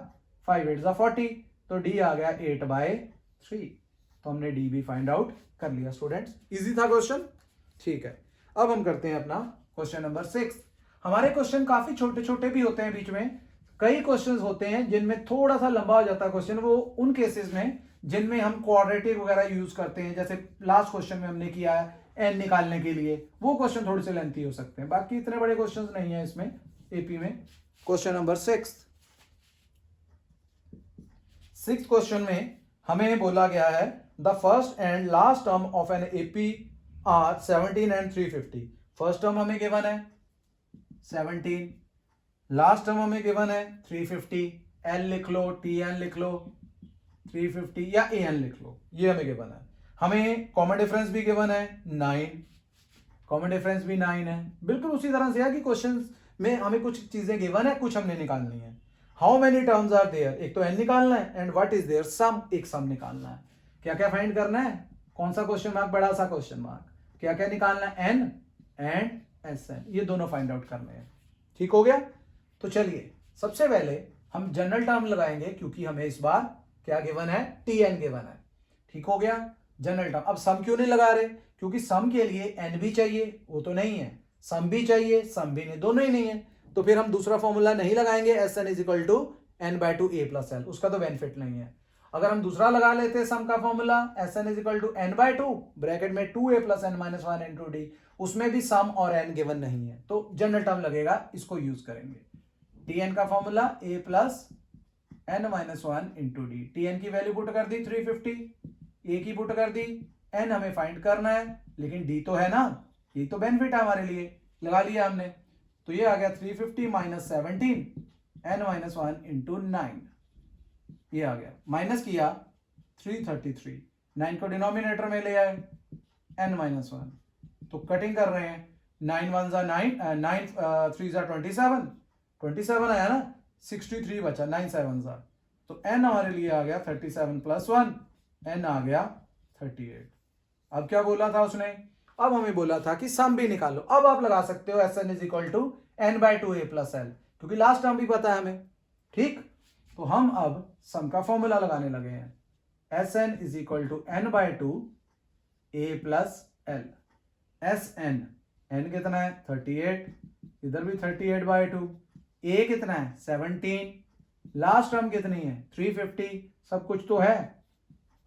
5 8 जा 40, तो डी आ गया 8/3। तो हमने डी भी फाइंड आउट कर लिया स्टूडेंट्स। इजी था क्वेश्चन। ठीक है, अब हम करते हैं अपना क्वेश्चन नंबर 6। हमारे क्वेश्चन काफी छोटे छोटे भी होते हैं, बीच में कई क्वेश्चंस होते हैं जिनमें थोड़ा सा लंबा हो जाता है क्वेश्चन, वो उन केसेस में जिनमें हम क्वाड्रेटिक वगैरह यूज करते हैं, जैसे लास्ट क्वेश्चन में हमने किया है n निकालने के लिए, वो क्वेश्चन थोड़े से लेंथी हो सकते हैं, बाकी इतने बड़े क्वेश्चंस नहीं है इसमें एपी में। क्वेश्चन नंबर 6 क्वेश्चन में हमें बोला गया है the first and last term of an AP are 17 and 350। First term हमें गिवन है 17, लास्ट टर्म हमें गिवन है 350, एल लिख लो, टी एन लिख लो, 350 या ए एन लिख लो, ये हमें गिवन है। हमें कॉमन डिफरेंस भी गिवन है 9, कॉमन डिफरेंस भी 9 है। बिल्कुल उसी तरह से है कि क्वेश्चन में हमें कुछ चीजें गिवन है, कुछ हमने निकालनी है। How many terms are there, एक तो n निकालना है, and what is their sum, एक सम निकालना है। क्या क्या फाइंड करना है, कौन सा क्वेश्चन मार्क, बड़ा सा क्वेश्चन मार्क, क्या क्या निकालना है, n एंड Sn, ये दोनों फाइंड आउट करने हैं। ठीक हो गया। तो चलिए सबसे पहले हम जनरल टर्म लगाएंगे, क्योंकि हमें इस बार क्या गिवन है, Tn गिवन है। ठीक हो गया, जनरल टर्म। अब सम क्यों नहीं लगा रहे, क्योंकि सम के लिए n भी चाहिए, वो तो नहीं है, सम भी चाहिए, सम भी नहीं, दोनों ही नहीं है, तो फिर हम दूसरा फॉर्मूला नहीं लगाएंगे Sn is equal to n/2 a plus l, उसका तो बेनिफिट नहीं है। अगर हम दूसरा लगा लेते हैं सम का formula Sn is equal to n/2 bracket में 2a plus n minus 1 into d, उसमें भी सम और n गिवन नहीं है, तो जनरल टर्म लगेगा, इसको यूज करेंगे। Tn का formula a plus n minus 1 into D, Tn की वैल्यू पुट कर दी 350, a की पुट कर दी, n हमें फाइंड करना है, लेकिन d तो है ना, ये तो बेनिफिट है हमारे लिए, लगा लिया हमने। तो ये आ गया 350 माइनस 17 n माइनस 1 इंटू 9, ये आ गया, माइनस किया 333, 9 को डिनोमिनेटर में ले आए n माइनस 1, तो कटिंग कर रहे हैं, 9 1 जा 9, 9 3 जा 27, 27 आया ना, 63 बचा, 9 7 जा, तो n हमारे लिए आ गया 37 प्लस 1, n आ गया 38। अब क्या बोला था उसने, अब हमें बोला था कि सम भी निकालो। अब आप लगा सकते हो Sn is equal to n/2 a plus l, क्योंकि लास्ट टर्म भी पता है हमें। ठीक, तो हम अब सम का फॉर्मूला लगाने लगे हैं, Sn is equal to n/2 a plus l. Sn, n कितना है 38, इधर भी 38/2, a कितना है 17, लास्ट टर्म कितनी है 350, सब कुछ तो है।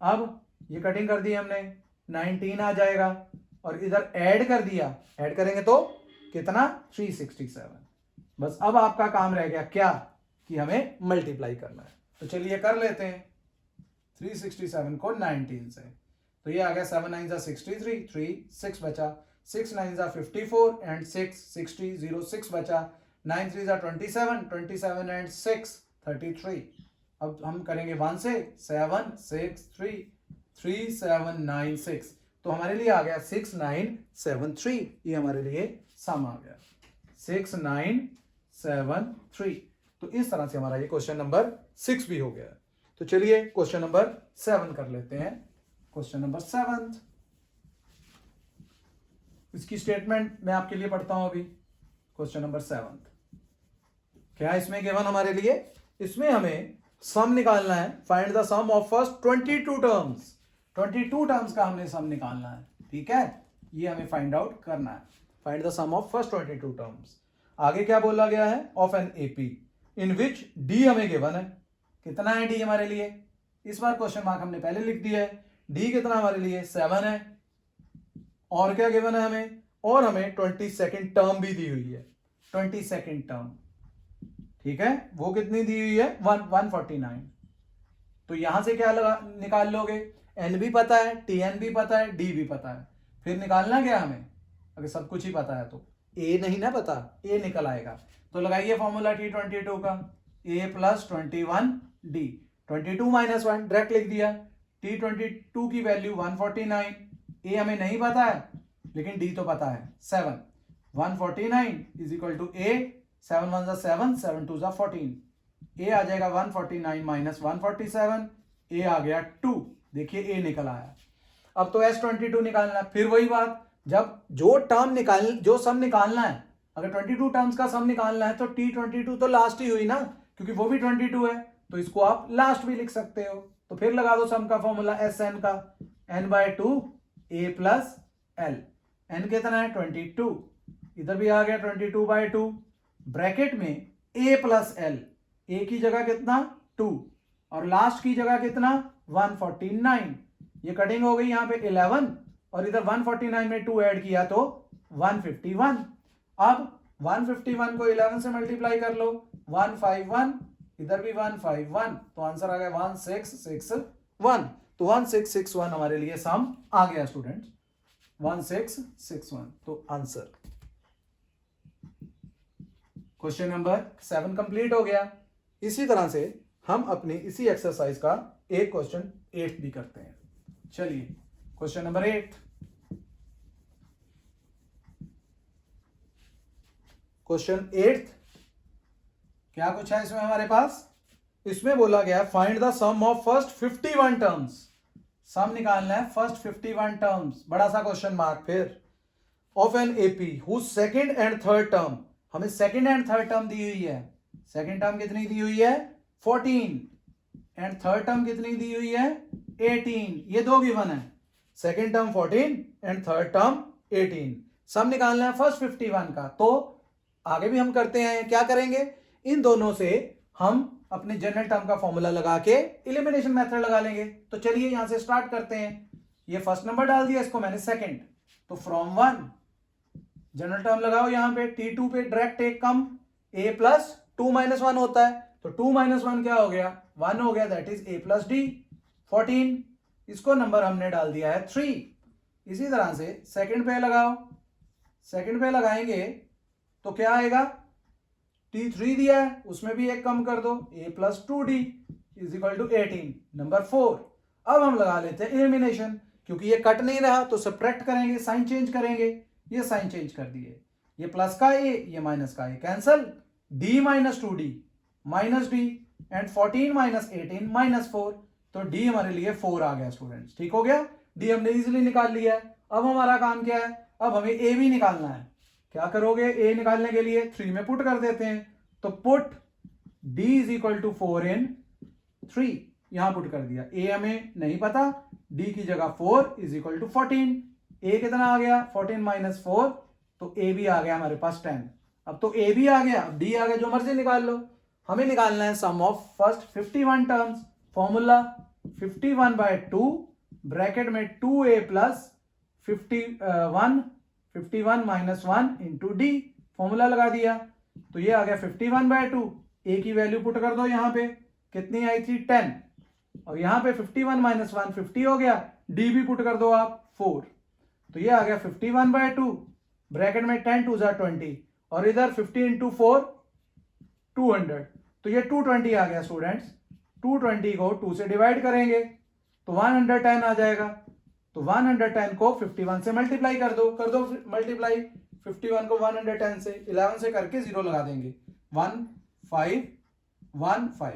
अब ये कटिंग कर दी हमने, 19 आ जाएगा, और इधर ऐड कर दिया, ऐड करेंगे तो कितना 367। बस अब आपका काम रह गया क्या, कि हमें मल्टीप्लाई करना है। तो चलिए कर लेते हैं 367 को 19 से, तो ये आ गया 7 9 जा 63, 3 6 बचा, 6 9 जा 54 एंड 6 60 0 6 बचा, 9 3 जा 27, 27 एंड 6 33। अब हम करेंगे 1 से, 7 6 3 3 7 9 6, तो हमारे लिए आ गया 6973, ये हमारे लिए सम आ गया 6973। तो इस तरह से हमारा ये क्वेश्चन नंबर 6 भी हो गया। तो चलिए क्वेश्चन नंबर 7 कर लेते हैं। क्वेश्चन नंबर 7, इसकी स्टेटमेंट मैं आपके लिए पढ़ता हूं अभी। क्वेश्चन नंबर 7 क्या इसमें गिवन हमारे लिए, इसमें हमें सम निकालना है, find the sum of first 22 terms, 22 terms का हमने सम निकालना है। ठीक है, ये हमें फाइंड आउट करना है, find the sum of first 22 terms. आगे क्या बोला गया है, of an AP in which d हमें गिवन है, कितना है डी हमारे लिए, इस बार क्वेश्चन मार्क हमने पहले लिख दिया है, डी कितना हमारे लिए 7 है, और क्या गिवन है हमें, और हमें 22nd टर्म भी दी हुई है, 22nd टर्म। ठीक है, वो कितनी दी हुई है 149। तो यहां से क्या निकाल लोगे, एन भी पता है, टी एन भी पता है, डी भी पता है, फिर निकालना क्या हमें, अगर सब कुछ ही पता है तो ए नहीं ना पता, ए निकल आएगा। तो लगाइए फॉर्मूला T22 का, ए प्लस 21 डी, 22 माइनस 1 डायरेक्ट लिख दिया, T22 की वैल्यू 149, ए हमें नहीं पता है लेकिन डी तो पता है 7, 149 इज इक्वल टू ए, 7 1 जा 7, 7 2 जा 14, ए आ जाएगा 149 माइनस 147, ए आ गया 2, देखिए ए निकल आया। अब तो S22 निकालना है, फिर वही बात, जब जो सम निकालना है, अगर 22 टर्म्स का सम निकालना है तो T22 तो लास्ट ही हुई ना, क्योंकि वो भी 22 है, तो इसको आप लास्ट भी लिख सकते हो। तो फिर लगा दो सम का फॉर्मूला Sn का, n/2 a plus L, n कितना है 22, इधर भी आ गया 22/2, ब्रैकेट में a प्लस एल, a की जगह कितना 2 और लास्ट की जगह कितना 149, ये कटिंग हो गई यहाँ पे 11 और इधर 149 में 2 ऐड किया तो 151। अब 151 को 11 से मल्टीप्लाई कर लो, 151, इधर भी 151, तो आंसर आ गया 1661। तो 1661 हमारे लिए सम आ गया स्टूडेंट्स, 1661। तो आंसर क्वेश्चन नंबर 7 कंप्लीट हो गया। इसी तरह से हम अपनी इसी एक्सरसाइज का एक क्वेश्चन 8 भी करते हैं। चलिए क्वेश्चन नंबर 8, क्वेश्चन 8th क्या कुछ है इसमें हमारे पास? इसमें बोला गया find the sum of first 51 terms. Sum निकालना है फर्स्ट 51 टर्म्स, बड़ा सा क्वेश्चन मार्क। फिर of an AP whose second and third term, हमें सेकंड एंड थर्ड टर्म दी हुई है। सेकंड टर्म कितनी दी हुई है? 14 एंड थर्ड टर्म कितनी दी हुई है? 18। ये दो गिवन है, second term 14 and third term 18। सम निकालना है फर्स्ट 51 का। तो आगे भी हम करते हैं, क्या करेंगे? इन दोनों से हम अपने जनरल टर्म का फॉर्मूला लगा के एलिमिनेशन मेथड लगा लेंगे। तो चलिए यहां से स्टार्ट करते हैं। ये फर्स्ट नंबर डाल दिया, इसको मैंने सेकंड, तो फ्रॉम 1 जनरल टर्म लगाओ यहां पे, T2 पे डायरेक्ट टेक कम, a प्लस 2 माइनस 1 होता है, तो 2 माइनस 1 क्या हो गया? 1 हो गया, that is a plus d 14। इसको नंबर हमने डाल दिया है 3। इसी तरह से सेकंड पे लगाओ, सेकंड पे लगाएंगे तो क्या आएगा? T3 दिया है, उसमें भी एक कम कर दो, a plus 2d is equal to 18। Number 4। अब हम लगा लेते हैं एलिमिनेशन, क्योंकि ये कट नहीं रहा तो सब्ट्रैक्ट करेंगे, साइन चेंज करेंगे। ये साइन चेंज कर दिए, ये प्लस का a, ये माइनस का a cancel, d minus 2d minus d and 14 minus 18 minus 4, तो d हमारे लिए 4 आ गया स्टूडेंट्स। ठीक हो गया, d हमने इजीली निकाल लिया है। अब हमारा काम क्या है? अब हमें a भी निकालना है। क्या करोगे? a निकालने के लिए 3 में पुट कर देते हैं, तो put d is equal to 4 in 3, यहां पुट कर दिया। a हमें नहीं पता, d की जगह 4 इज इक्वल टू 14। a कितना आ गया? 14 माइनस 4, तो a भी आ गया हमारे पास 10। अब तो a भी आ गया, अब d आ गया, जो मर्जी निकाल लो। हमें निकालना है sum of first 51 terms. Formula 51/2 bracket में 2a plus 51 minus 1 into d, formula लगा दिया, तो ये आ गया 51/2। a की वैल्यू पुट कर दो, यहां पे कितनी आई थी? 10, और यहां पे 51 माइनस 1 50 हो गया, d भी पुट कर दो आप 4, तो ये आ गया 51/2 ब्रैकेट में 10 2 20, और इधर 50 इंटू 4 200, तो ये 220 आ गया स्टूडेंट्स। 220 को 2 से डिवाइड करेंगे तो 110 आ जाएगा, तो 110 को 51 से मल्टीप्लाई कर दो मल्टीप्लाई 51 को 110 से, 11 से करके 0 लगा देंगे, 1515,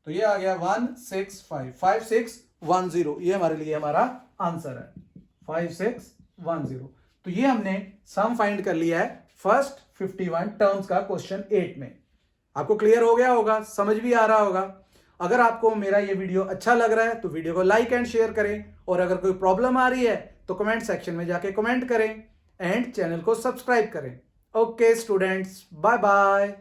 तो ये आ गया 5610, ये हमारे लिए हमारा आंसर है 5610। तो ये हमने सम फाइंड कर लिया है फर्स्ट 51 टर्म्स का क्वेश्चन 8 में। आपको क्लियर हो गया होगा, समझ भी आ रहा होगा। अगर आपको मेरा ये वीडियो अच्छा लग रहा है तो वीडियो को लाइक एंड शेयर करें, और अगर कोई प्रॉब्लम आ रही है तो कमेंट सेक्शन में जाके कमेंट करें एंड चैनल को सब्सक्राइब करें। Okay students, bye bye.